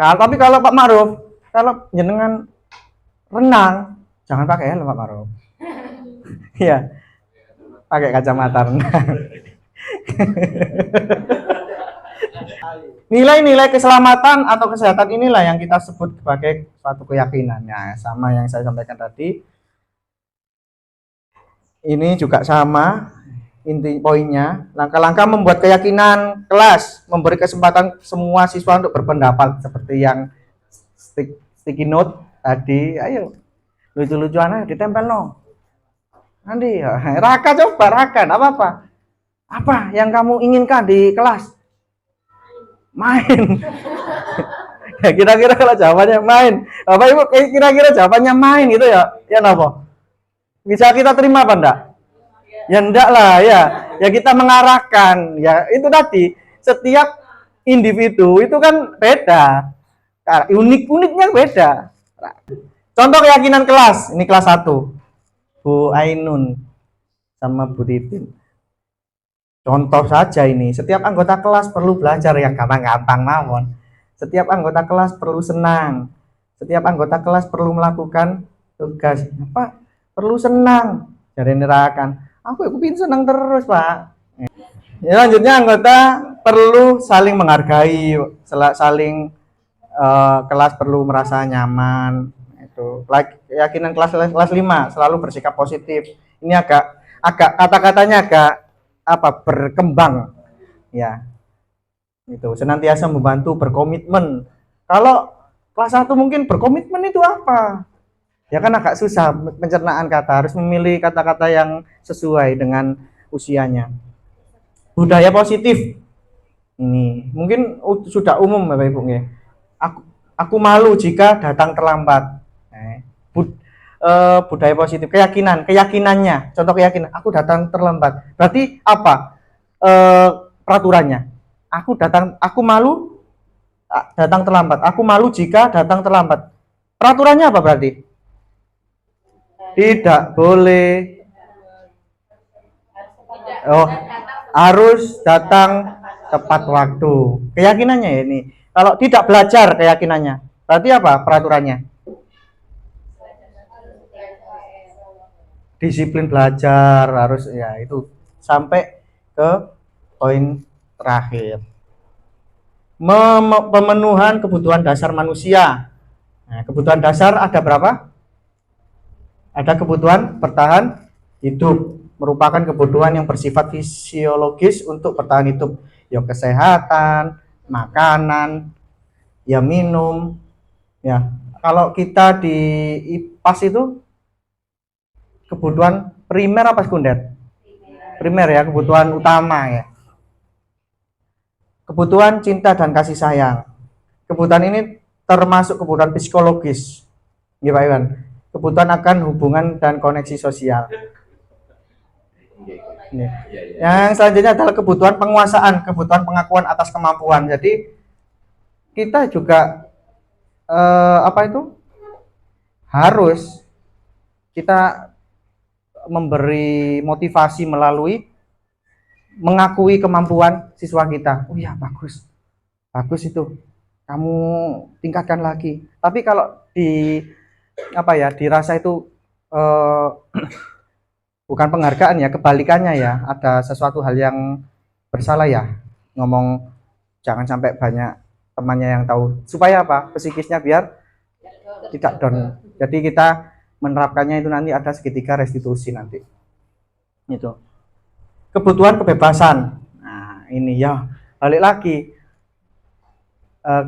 Tapi kalau Pak Ma'ruf, kalau jenengan renang, jangan pakai helm Pak Ma'ruf. Iya, pakai kacamata renang. Nilai-nilai keselamatan atau kesehatan inilah yang kita sebut sebagai suatu keyakinan. Ya, sama yang saya sampaikan tadi. Ini juga sama inti poinnya. Langkah-langkah membuat keyakinan kelas, memberi kesempatan semua siswa untuk berpendapat seperti yang sticky note tadi. Ayo, lucu-lucuan aja ditempel no. Nanti ya, Raka coba Raka, apa yang kamu inginkan di kelas? Main. Ya kira-kira kalau jawabannya main, Bapak Ibu kira-kira jawabannya main gitu ya? Ya napa? Bisa kita terima apa enggak? Ya enggak lah ya. Ya kita mengarahkan. Ya itu tadi, setiap individu itu kan beda. Unik-uniknya beda. Contoh keyakinan kelas, ini kelas 1. Bu Ainun sama Bu Titin. Contoh saja ini, setiap anggota kelas perlu belajar yang gampang-gampang mawon. Setiap anggota kelas perlu senang. Setiap anggota kelas perlu melakukan tugas. Apa? Perlu senang. Jadi nerakan. Aku pin senang terus, Pak. Ya, lanjutnya anggota perlu saling menghargai, saling kelas perlu merasa nyaman. Itu. Keyakinan kelas 5 selalu bersikap positif. Ini agak kata-katanya agak berkembang. Ya. Itu senantiasa membantu, berkomitmen. Kalau kelas 1 mungkin berkomitmen itu apa? Ya kan agak susah pencernaan kata, harus memilih kata-kata yang sesuai dengan usianya. Budaya positif. Ini mungkin sudah umum Bapak Ibu ya. Aku malu jika datang terlambat. Budaya positif, keyakinannya. Contoh keyakinan, aku datang terlambat. Berarti apa? Peraturannya. Aku malu datang terlambat. Aku malu jika datang terlambat. Peraturannya apa berarti? Tidak boleh. Harus datang tepat waktu. Keyakinannya ya ini. Kalau tidak belajar keyakinannya, berarti apa peraturannya? Disiplin belajar harus ya itu. Sampai ke poin terakhir. Pemenuhan kebutuhan dasar manusia. Nah, kebutuhan dasar ada berapa? Ada kebutuhan bertahan hidup, merupakan kebutuhan yang bersifat fisiologis untuk bertahan hidup. Ya kesehatan, makanan, ya minum. Ya, kalau kita di IPAS itu kebutuhan primer apa sekunder? Primer ya, kebutuhan utama ya. Kebutuhan cinta dan kasih sayang. Kebutuhan ini termasuk kebutuhan psikologis. Ya Pak Iwan. Kebutuhan akan hubungan dan koneksi sosial. Yang selanjutnya adalah kebutuhan penguasaan, kebutuhan pengakuan atas kemampuan. Jadi kita juga harus kita memberi motivasi melalui mengakui kemampuan siswa kita. Oh ya, bagus. Bagus itu. Kamu tingkatkan lagi. Tapi kalau dirasa itu bukan penghargaan ya, kebalikannya ya, ada sesuatu hal yang bersalah ya, ngomong jangan sampai banyak temannya yang tahu, supaya apa, psikisnya biar tidak down. Jadi kita menerapkannya itu nanti ada segitiga restitusi nanti itu. Kebutuhan kebebasan, nah ini ya balik lagi,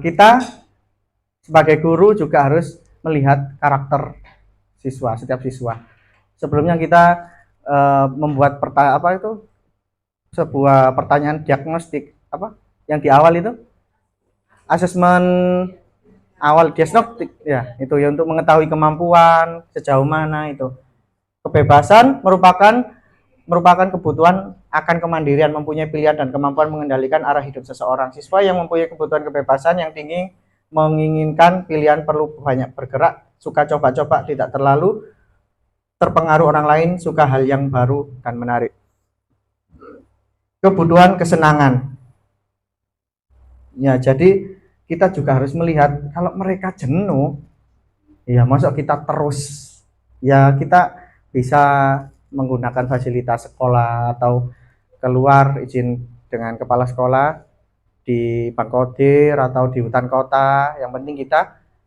kita sebagai guru juga harus melihat karakter siswa, setiap siswa. Sebelumnya kita membuat sebuah pertanyaan diagnostik yang di awal itu, asesmen awal diagnostik ya, itu ya, untuk mengetahui kemampuan sejauh mana itu. Kebebasan merupakan kebutuhan akan kemandirian, mempunyai pilihan dan kemampuan mengendalikan arah hidup seseorang. Siswa yang mempunyai kebutuhan kebebasan yang tinggi menginginkan pilihan, perlu banyak bergerak, suka coba-coba, tidak terlalu terpengaruh orang lain, suka hal yang baru dan menarik. Kebutuhan kesenangan. Ya, jadi kita juga harus melihat kalau mereka jenuh, ya masuk kita terus. Ya, kita bisa menggunakan fasilitas sekolah atau keluar izin dengan kepala sekolah di Bangkodir atau di hutan kota. Yang penting kita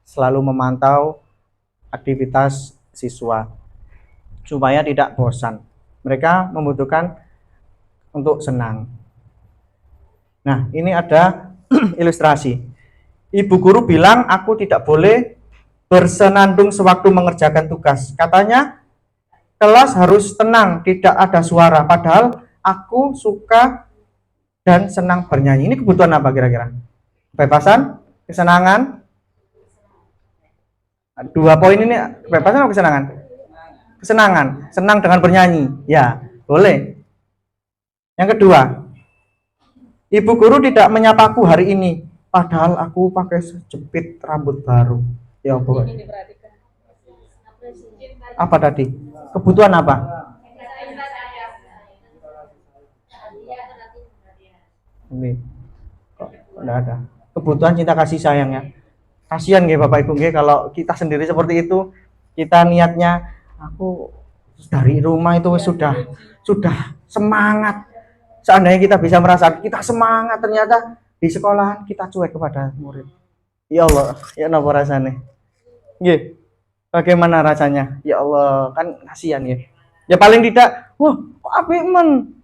selalu memantau aktivitas siswa supaya tidak bosan. Mereka membutuhkan untuk senang. Nah, ini ada ilustrasi. Ibu guru bilang aku tidak boleh bersenandung sewaktu mengerjakan tugas. Katanya kelas harus tenang, tidak ada suara. Padahal aku suka dan senang bernyanyi. Ini kebutuhan apa kira-kira? Kebebasan, kesenangan. Dua poin ini, kebebasan atau kesenangan? Kesenangan, senang dengan bernyanyi. Ya, boleh. Yang kedua, ibu guru tidak menyapaku hari ini, padahal aku pakai jepit rambut baru. Ya Allah. Apa tadi? Kebutuhan apa? Ini kok enggak ada. Kebutuhan cinta kasih sayang ya. Kasihan nggih Bapak Ibu nggih kalau kita sendiri seperti itu. Kita niatnya aku dari rumah itu sudah semangat. Seandainya kita bisa merasa kita semangat, ternyata di sekolah kita cuek kepada murid. Ya Allah, ya napa rasanya? Nggih. Bagaimana rasanya? Ya Allah, kan kasihan ya. Ya paling tidak, wah, kok apik men.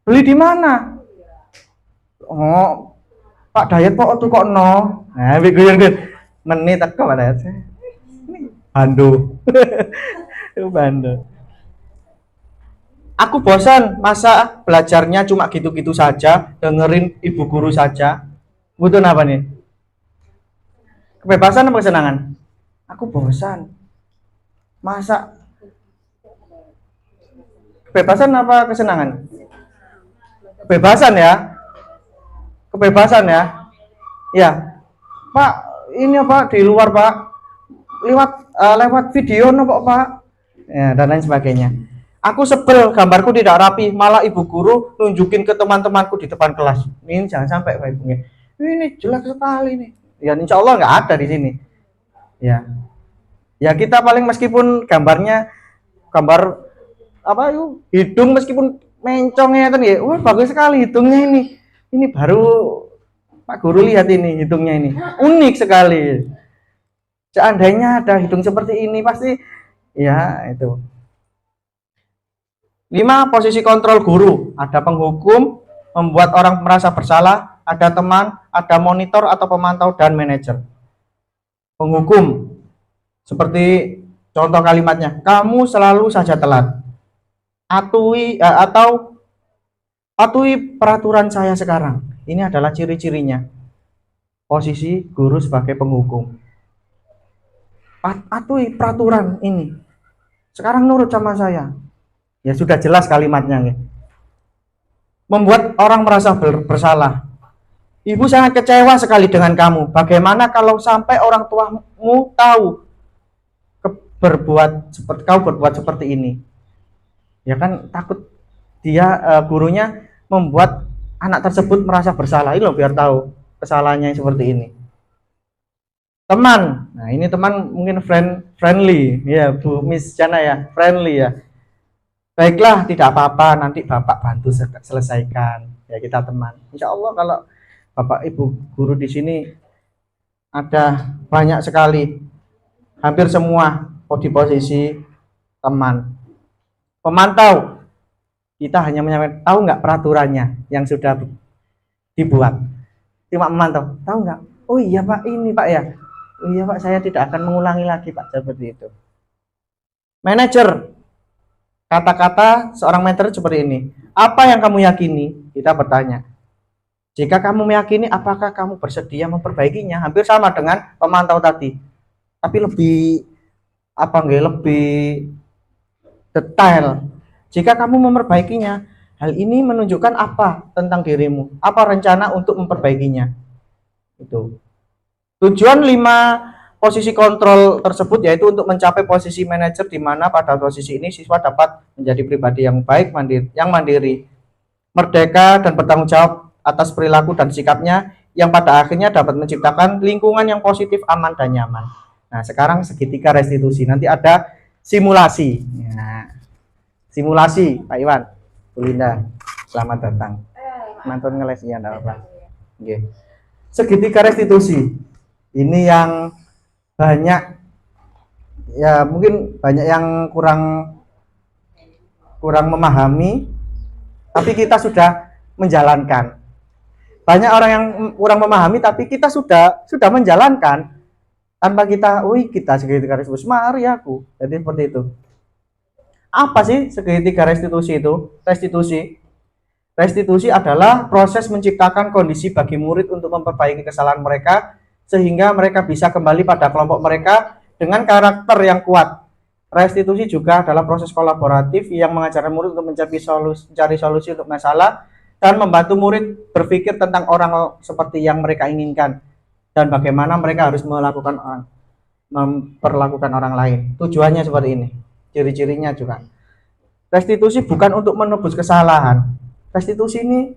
Beli di mana? Oh, Pak Dayat kok tukokno. Nah, guyon-guyon. Menit teko Pak Dayat. Bandu. Bandu. Aku bosan, masa belajarnya cuma gitu-gitu saja, dengerin ibu guru saja. Butuh apa nih? Kebebasan apa kesenangan? Aku bosan. Masa kebebasan apa kesenangan? Kebebasan ya. Kebebasan ya. Ya. Pak, ini apa di luar, Pak? Lewat video no Pak. Ya, dan lain sebagainya. Aku sebel gambarku tidak rapi, malah ibu guru nunjukin ke teman-temanku di depan kelas. Ini jangan sampai Pak Ibu. Ini jelek sekali nih. Ya insya Allah nggak ada di sini. Ya. Ya kita paling meskipun gambar apa yuk, hidung meskipun mencongnya kan ya. Wah, bagus sekali hidungnya ini. Ini baru Pak Guru lihat ini hidungnya ini. Unik sekali. Seandainya ada hidung seperti ini pasti ya itu. 5. Posisi kontrol guru. Ada penghukum, membuat orang merasa bersalah, ada teman, ada monitor atau pemantau, dan manajer. Penghukum, seperti contoh kalimatnya, kamu selalu saja telat. Patuhi peraturan saya sekarang. Ini adalah ciri-cirinya. Posisi guru sebagai penghukum. Patuhi peraturan ini. Sekarang nurut sama saya. Ya sudah jelas kalimatnya nih. Membuat orang merasa bersalah. Ibu sangat kecewa sekali dengan kamu. Bagaimana kalau sampai orang tuamu tahu berbuat seperti ini. Ya kan takut dia gurunya membuat anak tersebut merasa bersalah. Ini loh biar tahu kesalahannya seperti ini. Teman, nah ini teman mungkin friendly ya Bu Miss Jana ya, friendly ya. Baiklah, tidak apa-apa, nanti Bapak bantu selesaikan. Ya kita teman. Insya Allah kalau Bapak Ibu guru di sini ada banyak sekali, hampir semua di posisi teman. Pemantau, kita hanya menyampaikan, tahu nggak peraturannya yang sudah dibuat? Cuma memantau, tahu nggak? Oh iya Pak, ini Pak ya. Oh iya Pak, saya tidak akan mengulangi lagi Pak, seperti itu. Manajer, kata-kata seorang manajer seperti ini. Apa yang kamu yakini? Kita bertanya. Jika kamu meyakini, apakah kamu bersedia memperbaikinya? Hampir sama dengan pemantau tadi, tapi lebih lebih detail. Jika kamu memperbaikinya, hal ini menunjukkan apa tentang dirimu? Apa rencana untuk memperbaikinya? Itu. Tujuan 5 posisi kontrol tersebut yaitu untuk mencapai posisi manajer, di mana pada posisi ini siswa dapat menjadi pribadi yang baik, mandiri, merdeka dan bertanggung jawab atas perilaku dan sikapnya, yang pada akhirnya dapat menciptakan lingkungan yang positif, aman dan nyaman. Nah, sekarang segitiga restitusi. Nanti ada simulasi. Nah, simulasi Pak Iwan, Bu Linda, selamat datang. Mantun ngeles ya, enggak apa-apa. Oke. Segitiga restitusi. Ini yang banyak ya, mungkin banyak yang kurang memahami, tapi kita sudah menjalankan. Banyak orang yang kurang memahami, tapi kita sudah menjalankan tanpa kita, kita segitiga restitusi, mari aku. Jadi seperti itu. Apa sih segitiga restitusi itu? Restitusi adalah proses menciptakan kondisi bagi murid untuk memperbaiki kesalahan mereka, sehingga mereka bisa kembali pada kelompok mereka dengan karakter yang kuat. Restitusi juga adalah proses kolaboratif yang mengajarkan murid untuk mencari solusi untuk masalah dan membantu murid berpikir tentang orang seperti yang mereka inginkan dan bagaimana mereka harus memperlakukan orang lain. Tujuannya seperti ini. Ciri-cirinya juga. Restitusi bukan untuk menebus kesalahan. Restitusi ini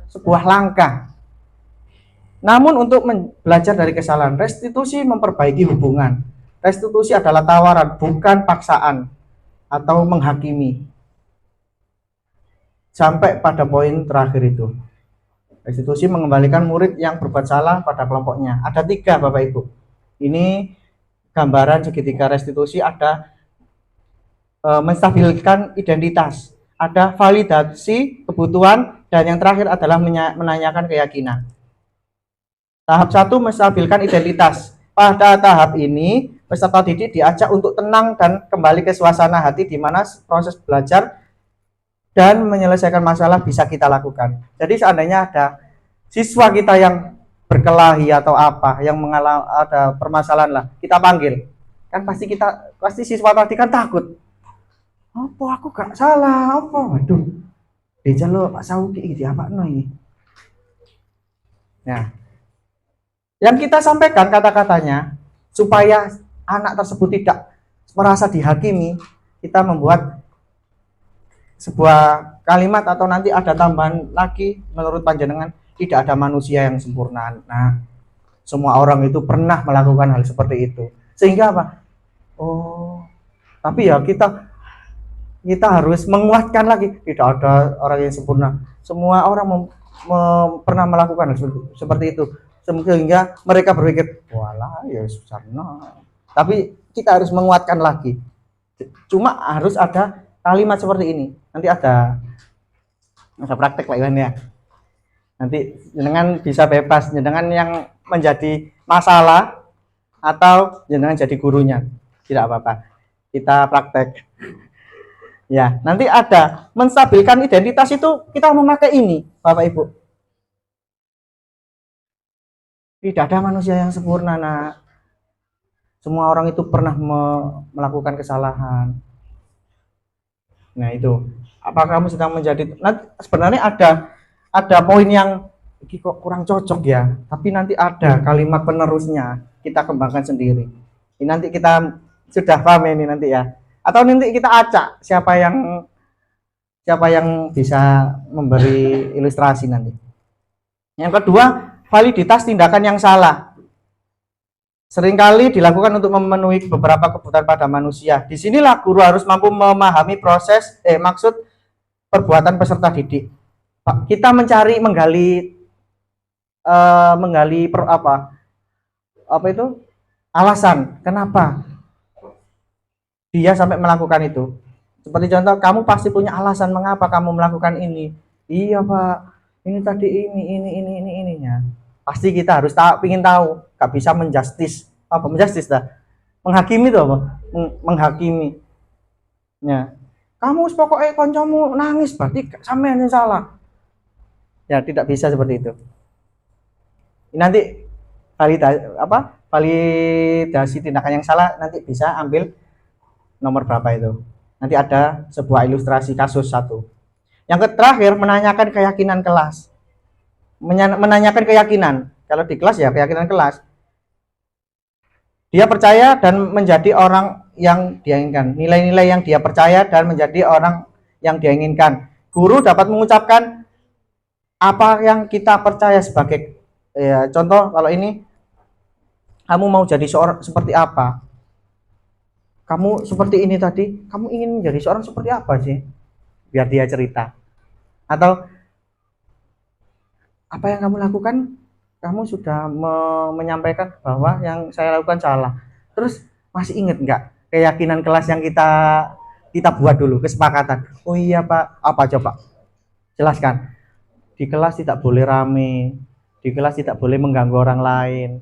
sebuah langkah. Namun untuk belajar dari kesalahan. Restitusi memperbaiki hubungan. Restitusi adalah tawaran, bukan paksaan atau menghakimi. Sampai pada poin terakhir itu. Restitusi mengembalikan murid yang berbuat salah pada kelompoknya. Ada 3 Bapak Ibu. Ini gambaran segitiga restitusi. Ada menstabilkan identitas, ada validasi kebutuhan, dan yang terakhir adalah menanyakan keyakinan. Tahap 1 menstabilkan identitas. Pada tahap ini peserta didik diajak untuk tenang dan kembali ke suasana hati di mana proses belajar dan menyelesaikan masalah bisa kita lakukan. Jadi seandainya ada siswa kita yang berkelahi atau apa, yang mengalami ada permasalahan lah, kita panggil. Kan pasti siswa tadi kan takut. Apa aku gak salah apa? Waduh. Deja lo Pak Sauki iki apa ini? Nah, yang kita sampaikan kata-katanya supaya anak tersebut tidak merasa dihakimi, kita membuat sebuah kalimat atau nanti ada tambahan lagi, menurut panjenengan tidak ada manusia yang sempurna. Nah, semua orang itu pernah melakukan hal seperti itu. Sehingga apa? Oh, tapi ya kita harus menguatkan lagi, tidak ada orang yang sempurna. Semua orang pernah melakukan hal seperti itu. Sehingga mereka berpikir, walah ya susah. Tapi kita harus menguatkan lagi. Cuma harus ada kalimat seperti ini. Nanti ada praktek Pak Iwan ya. Nanti jenengan bisa bebas, jenengan yang menjadi masalah atau jenengan jadi gurunya, tidak apa-apa. Kita praktek. Ya, nanti ada menstabilkan identitas itu kita memakai ini, Bapak Ibu. Tidak ada manusia yang sempurna, nak. Semua orang itu pernah melakukan kesalahan. Nah, itu. Apakah kamu sedang menjadi? Nanti sebenarnya ada poin yang kok kurang cocok ya, tapi nanti ada kalimat penerusnya, kita kembangkan sendiri. Ini nanti kita sudah paham ini nanti ya. Atau nanti kita acak siapa yang bisa memberi ilustrasi nanti. Yang kedua, validitas tindakan yang salah. Seringkali dilakukan untuk memenuhi beberapa kebutuhan pada manusia. Disinilah guru harus mampu memahami maksud perbuatan peserta didik. Kita menggali alasan kenapa dia sampai melakukan itu. Seperti contoh, kamu pasti punya alasan mengapa kamu melakukan ini. Iya Pak, ini tadi ininya. Pasti kita harus ingin tahu, gak bisa menghakimi itu apa? Menghakimi. Ya. Kamu pokoknya koncomu nangis, berarti sampean yang salah. Ya, tidak bisa seperti itu. Ini nanti validasi tindakan yang salah nanti bisa ambil nomor berapa itu. Nanti ada sebuah ilustrasi kasus 1. Yang terakhir, menanyakan keyakinan kelas. Menanyakan keyakinan. Kalau di kelas ya keyakinan kelas. Dia percaya dan menjadi orang yang dia inginkan. Nilai-nilai yang dia percaya dan menjadi orang yang dia inginkan. Guru dapat mengucapkan apa yang kita percaya sebagai contoh, kalau ini kamu mau jadi seorang seperti apa? Kamu seperti ini tadi, kamu ingin menjadi seorang seperti apa sih? Biar dia cerita. Atau apa yang kamu lakukan, kamu sudah menyampaikan bahwa yang saya lakukan salah. Terus masih ingat nggak keyakinan kelas yang kita buat dulu, kesepakatan? Oh iya Pak, apa coba? Jelaskan. Di kelas tidak boleh rame, di kelas tidak boleh mengganggu orang lain,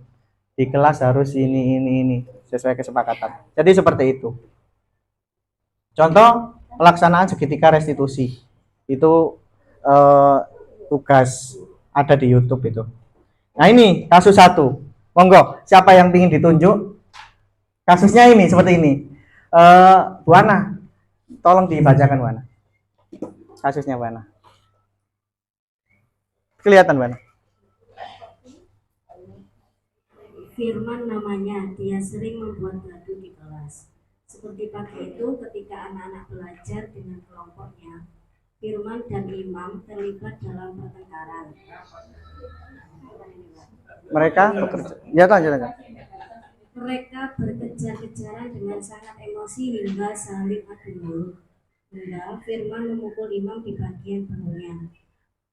di kelas harus ini sesuai kesepakatan. Jadi seperti itu. Contoh pelaksanaan segitiga restitusi itu tugas ada di YouTube itu. Nah ini kasus 1. Monggo, siapa yang ingin ditunjuk? Kasusnya ini seperti ini. Bu Ana, tolong dibacakan Bu Ana. Kasusnya Bu Ana. Kelihatan Bu Ana.
Firman namanya, dia sering membuat gaduh di kelas. Seperti pagi itu ketika anak-anak belajar dengan kelompoknya, Firman dan Imam terlibat dalam pertengkaran.
Mereka bekerja. Ya lanjut.
Mereka berkejar-kejaran dengan sangat emosi hingga saling adu mulut. Hingga Firman memukul Imam di bagian bahunya.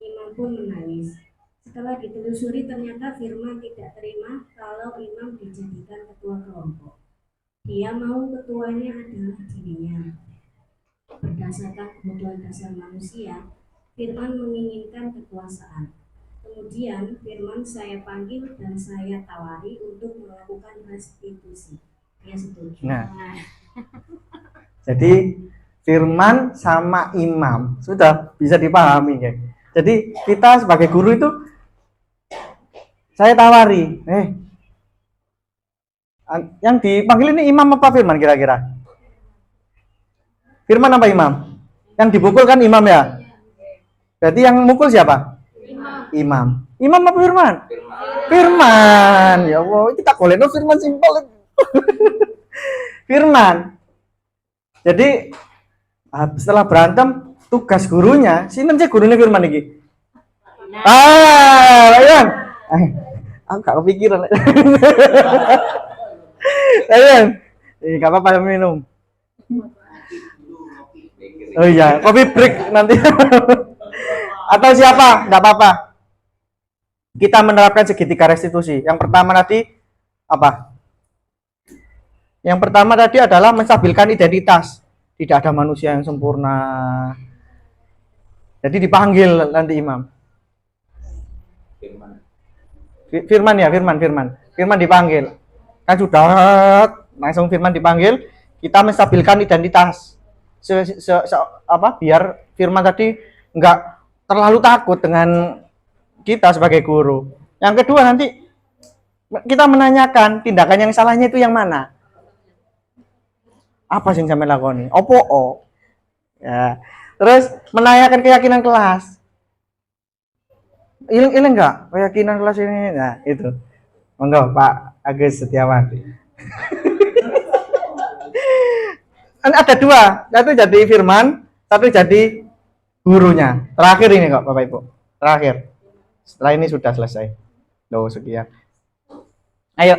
Imam pun menangis. Setelah ditelusuri ternyata Firman tidak terima kalau Imam dijadikan ketua kelompok. Dia mau ketuanya adalah dirinya. Berdasarkan kebutuhan dasar manusia, Firman menginginkan kekuasaan. Kemudian Firman saya panggil dan saya tawari untuk melakukan restitusi. Dia setuju.
Nah, jadi Firman sama Imam sudah bisa dipahami ya. Jadi kita sebagai guru itu saya tawari, yang dipanggil ini Imam apa Firman kira-kira? Firman apa Imam? Yang dipukul kan Imam ya? Berarti yang mukul siapa? Imam. Imam apa Firman? Firman. Ya Allah, kita golek Firman simpel. Firman. Jadi setelah berantem, tugas gurunya, sinten sih gurunya Firman iki? Ayan. Aku gak kepikiran. Ayan. Gak apa-apa minum. Oh iya, kopi break nanti. Atau siapa? Enggak apa-apa. Kita menerapkan segitiga restitusi. Yang pertama tadi apa? Yang pertama tadi adalah menstabilkan identitas. Tidak ada manusia yang sempurna. Jadi dipanggil nanti Imam. Firman dipanggil. Kan sudah langsung Firman dipanggil, kita menstabilkan identitas. Biar Firman tadi enggak terlalu takut dengan kita sebagai guru. Yang kedua nanti kita menanyakan tindakan yang salahnya itu yang mana? Apa sih yang sampai lakoni? Opo. Ya. Terus menanyakan keyakinan kelas. Ilang enggak keyakinan kelas ini? Nah, itu. Monggo Pak Agus Setiawan. Ada dua, satu jadi firman, satu jadi gurunya. Terakhir ini kok Bapak Ibu. Terakhir. Setelah ini sudah selesai. Loh, sekian. Ayo.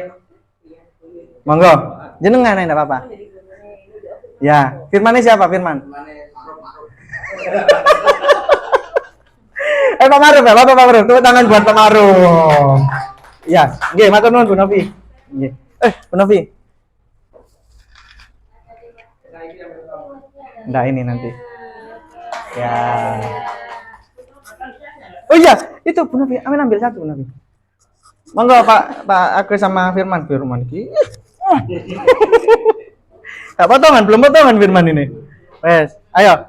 Monggo. Jenengan enggak apa-apa. Ya, firmannya siapa firman? Pak Maruf ya, Pak Maruf. Tepuk tangan buat Pak Maruf. Ya, nggih, matur nuwun Bu Novi. Nggih. Bu Novi. Enggak ini nanti. Ya. Oh iya, itu Bu Novi. Amin ambil satu Bu Novi. Monggo Pak Agus sama Firman iki. Tak potongan, belum potongan Firman ini. Wes, ayo.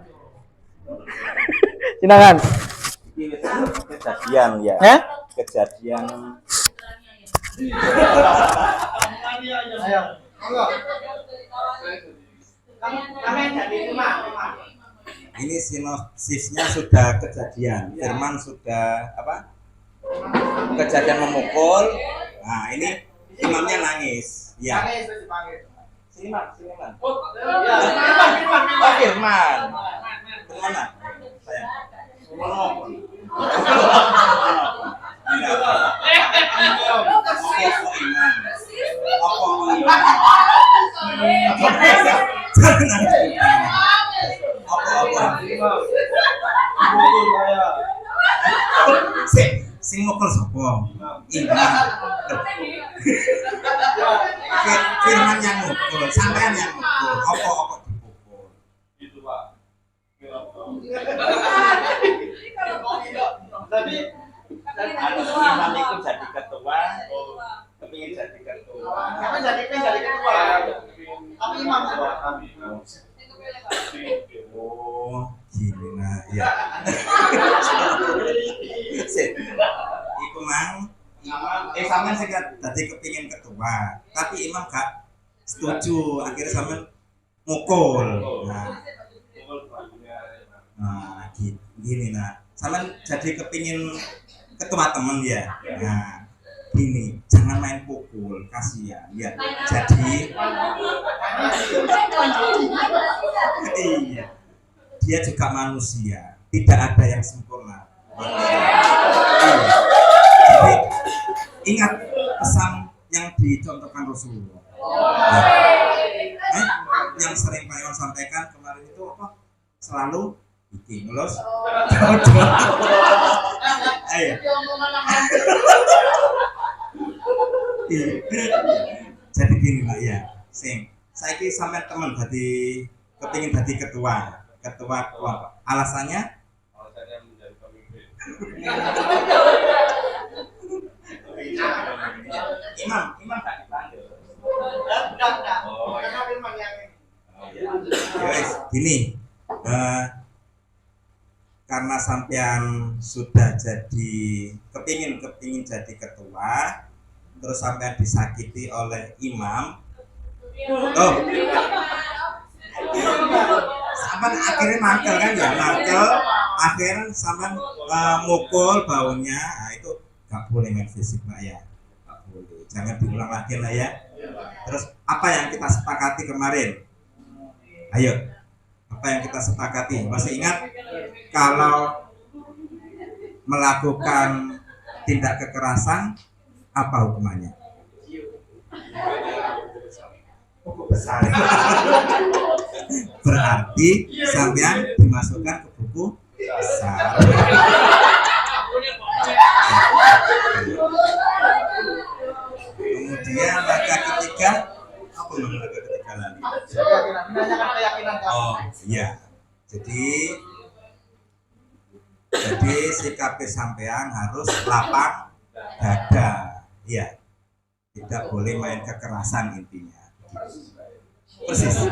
Silakan.
Kejadian ya. Kejadian.
Ayo. Monggo.
Ini sinopsisnya sudah kejadian. Firman sudah apa? Kejadian memukul. Nah, ini imamnya nangis. Ya. Sini Man. Oh, Firman. Kemana? Saya. Sing mukul sapa? Imam. Firman yang mukul, sampean yang mukul. Apa dipukul? Itu, Pak. Tapi imam itu jadi ketua, kepingin jadi ketua. Apa jadi ketua? Apa imam? Oh, gila ya. Iku mang, sampean sing dadi kepingin ketua, tapi imam gak setuju, akhirnya sampean mukul. Nah, gini nah, sampean jadi kepingin ketua temen ya. Nah, gini, jangan main pukul, kasihan ya. Jadi iya, dia juga manusia, tidak ada yang sempurna. Jadi ingat pesan yang dicontohkan Rasulullah. Yang sering Pak Iwan sampaikan kemarin itu apa? Selalu iki ngelus. Ayo. Jadi gini Pak ya, saiki sampean teman dadi kepingin dadi ketua kelompok. Alasannya menjadi pemimpin. Imam tak dipanggil. Oh, ya. Guys, gini. Karena sampean sudah jadi kepingin jadi ketua, terus sampean disakiti oleh imam. Oh. Sampean akhirnya mangkel kan ya, akhirnya sampean mukul baunya. Nah, itu gak boleh main fisik Pak ya. Gak boleh. Jangan diulang lagi lah ya. Terus apa yang kita sepakati kemarin? Ayo. Apa yang kita sepakati? Masih ingat kalau melakukan tindak kekerasan apa hukumannya? Buku besar. Berarti sampean dimasukkan ke buku besar. Kemudian langkah ketiga, apa langkah ketiga lagi? Oh iya, jadi sikap sampean harus lapang dada, iya, tidak boleh main kekerasan intinya. Persis.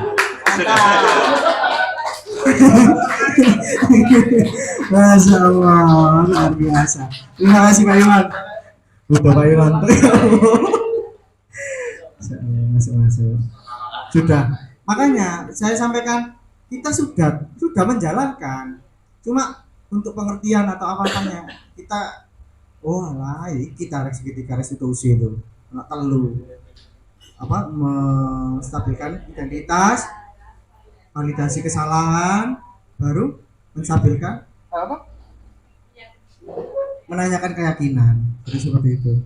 Masya Allah, luar biasa. Terima kasih Pak Iwan. Bapak Iwan. Masuk. Sudah. Makanya saya sampaikan kita sudah menjalankan. Cuma untuk pengertian atau apa-apanya kita kita restitusi itu nggak perlu menstabilkan identitas
validasi kesalahan, baru menstabilkan apa? Menanyakan keyakinan. Jadi seperti itu.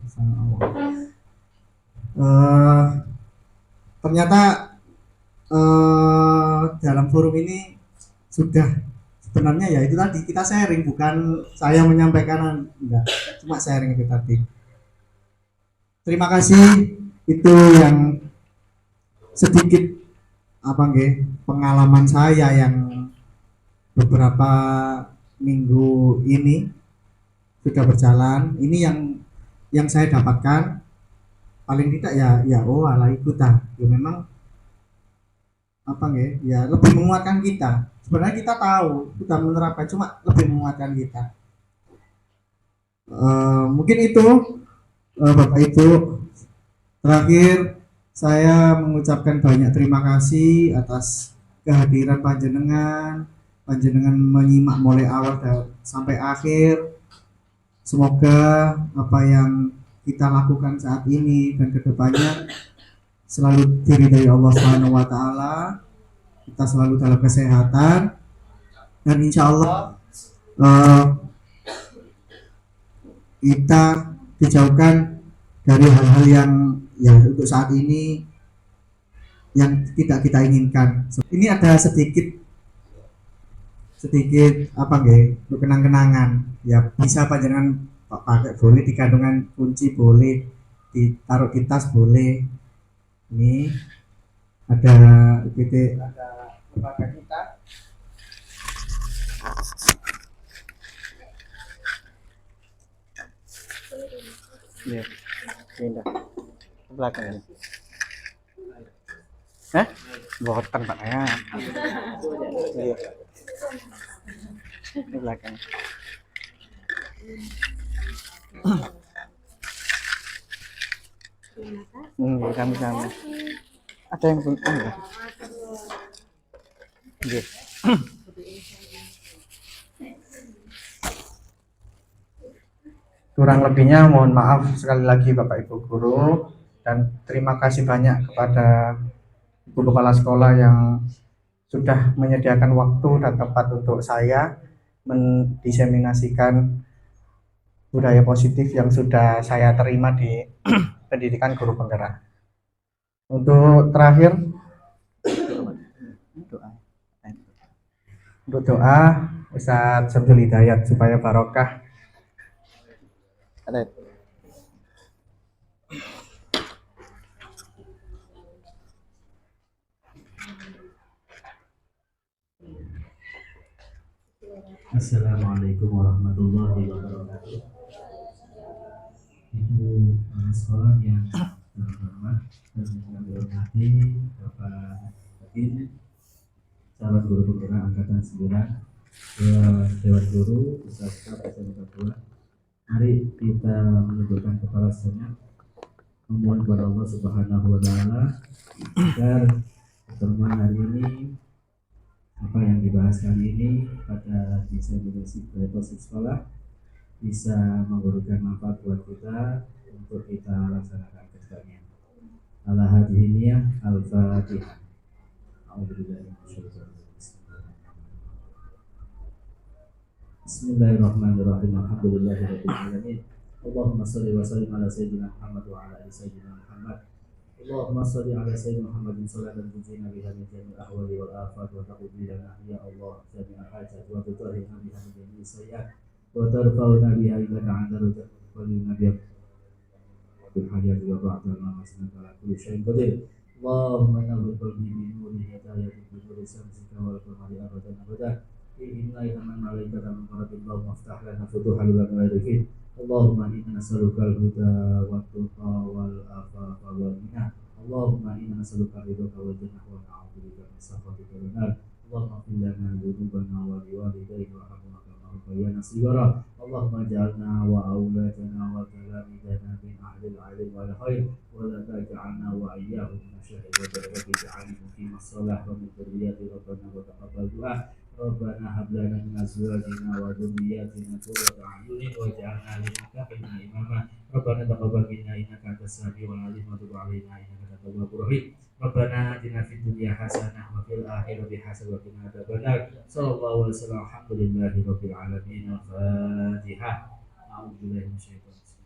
Ternyata dalam forum ini sudah sebenarnya ya itu tadi kita sharing, bukan saya menyampaikan, enggak, cuma sharing itu tadi. Terima kasih, itu yang sedikit apa pengalaman saya yang beberapa minggu ini sudah berjalan. Ini yang saya dapatkan paling tidak ya oh ala ikut ya memang apa ya lebih menguatkan kita. Sebenarnya kita tahu sudah menerapkan, cuma lebih menguatkan kita. Mungkin itu Bapak Ibu. Terakhir saya mengucapkan banyak terima kasih atas kehadiran panjenengan menyimak mulai awal sampai akhir. Semoga apa yang kita lakukan saat ini dan kedepannya selalu diridhai Allah Subhanahu wa taala, kita selalu dalam kesehatan, dan insya Allah kita dijauhkan dari hal-hal yang ya untuk saat ini yang tidak kita inginkan. Ini ada sedikit apa untuk kenang-kenangan, ya bisa panjenengan pakai, boleh di kandungan kunci, boleh ditaruh di tas, boleh. Ini ada lembaga kita.
Iya, pindah ke belakang ini. Botol Pak ya. Iya. Di belakang. Kami. Ada yang pun enggak? Iya. Kurang lebihnya mohon maaf sekali lagi Bapak Ibu guru, dan terima kasih banyak kepada Ibu Kepala Sekolah yang sudah menyediakan waktu dan tempat untuk saya mendiseminasikan budaya positif yang sudah saya terima di pendidikan guru penggerak. Untuk terakhir, untuk doa Ustadz Syamsul Hidayat supaya barokah.
Assalamualaikum warahmatullahi wabarakatuh. Ibu sekolah yang terhormat dan yang dihormati Bapak Hakim, calon guru penggerak angkatan 9, Dewan Guru beserta SMK 2. Mari kita menundukkan kepala sejenak, memohon kepada Allah Subhanahu wa taala agar pertemuan hari ini, apa yang dibahas kali ini pada diseminasi positif sekolah bisa memberikan manfaat buat kita untuk kita laksanakan kedepannya. Ala hadhihi al-Fatihah. Bismillahirrahmanirrahim. Alhamdulillahirabbil alamin. Allahumma shalli wa sallim ala sayyidina Muhammad wa ala ali sayyidina Muhammad. Allahumma shalli ala sayyidina Muhammadin salatan tunjina biha min jami'il ahwali wal afat wa taqdi lana ya Allah jami'al hajat wa tutahhirna biha min jami'is sayyi'at wa tarfa'una biha ilaka 'inda rabbika wa nabiyyi bil hayati wa ba'da ma masna ala kulli syai'in qadir. Allahumma nawwir qalbi bi nuri hidayati bi nuri samsika wal qamari abadan abadan. Inna taman malaika taman qarabillahu maftah lana futuhal ghaibi. Allahumma inna nas'aluka al-huda wa tuqa wal afafa wal ghina. Allahumma inna nas'aluka ridhaka wal jannah wa na'udzubika min sakhatika wan nar. Allahumma ighfir lana dhunubana wa liwalidayna warhamna kama rabbayana shighara. Allahumma ij'alna wa auladana wa talamidana min ahli al-'ilm wal khair wa la taj'alna wa iyyahum min ash-shari wa ij'alna muqimas shalah wa min dhurriyyati rabbana wa taqabbal du'a. Rabbana hab lana min azwajina wa dhurriyyatina qurrata a'yunin waj'alna lil muttaqina imama. Rabbana taqabbal minna innaka antas samiul 'alim wa tub 'alaina innaka antat tawwabur rahim. Rabbana atina fid dunya hasanah wa fil akhirati hasanah wa qina adzabannar. Sallallahu alaihi wasallam. Alhamdulillahi rabbil alamin. Al-Fatihah. A'udzu billahi minasyaitonir rajim.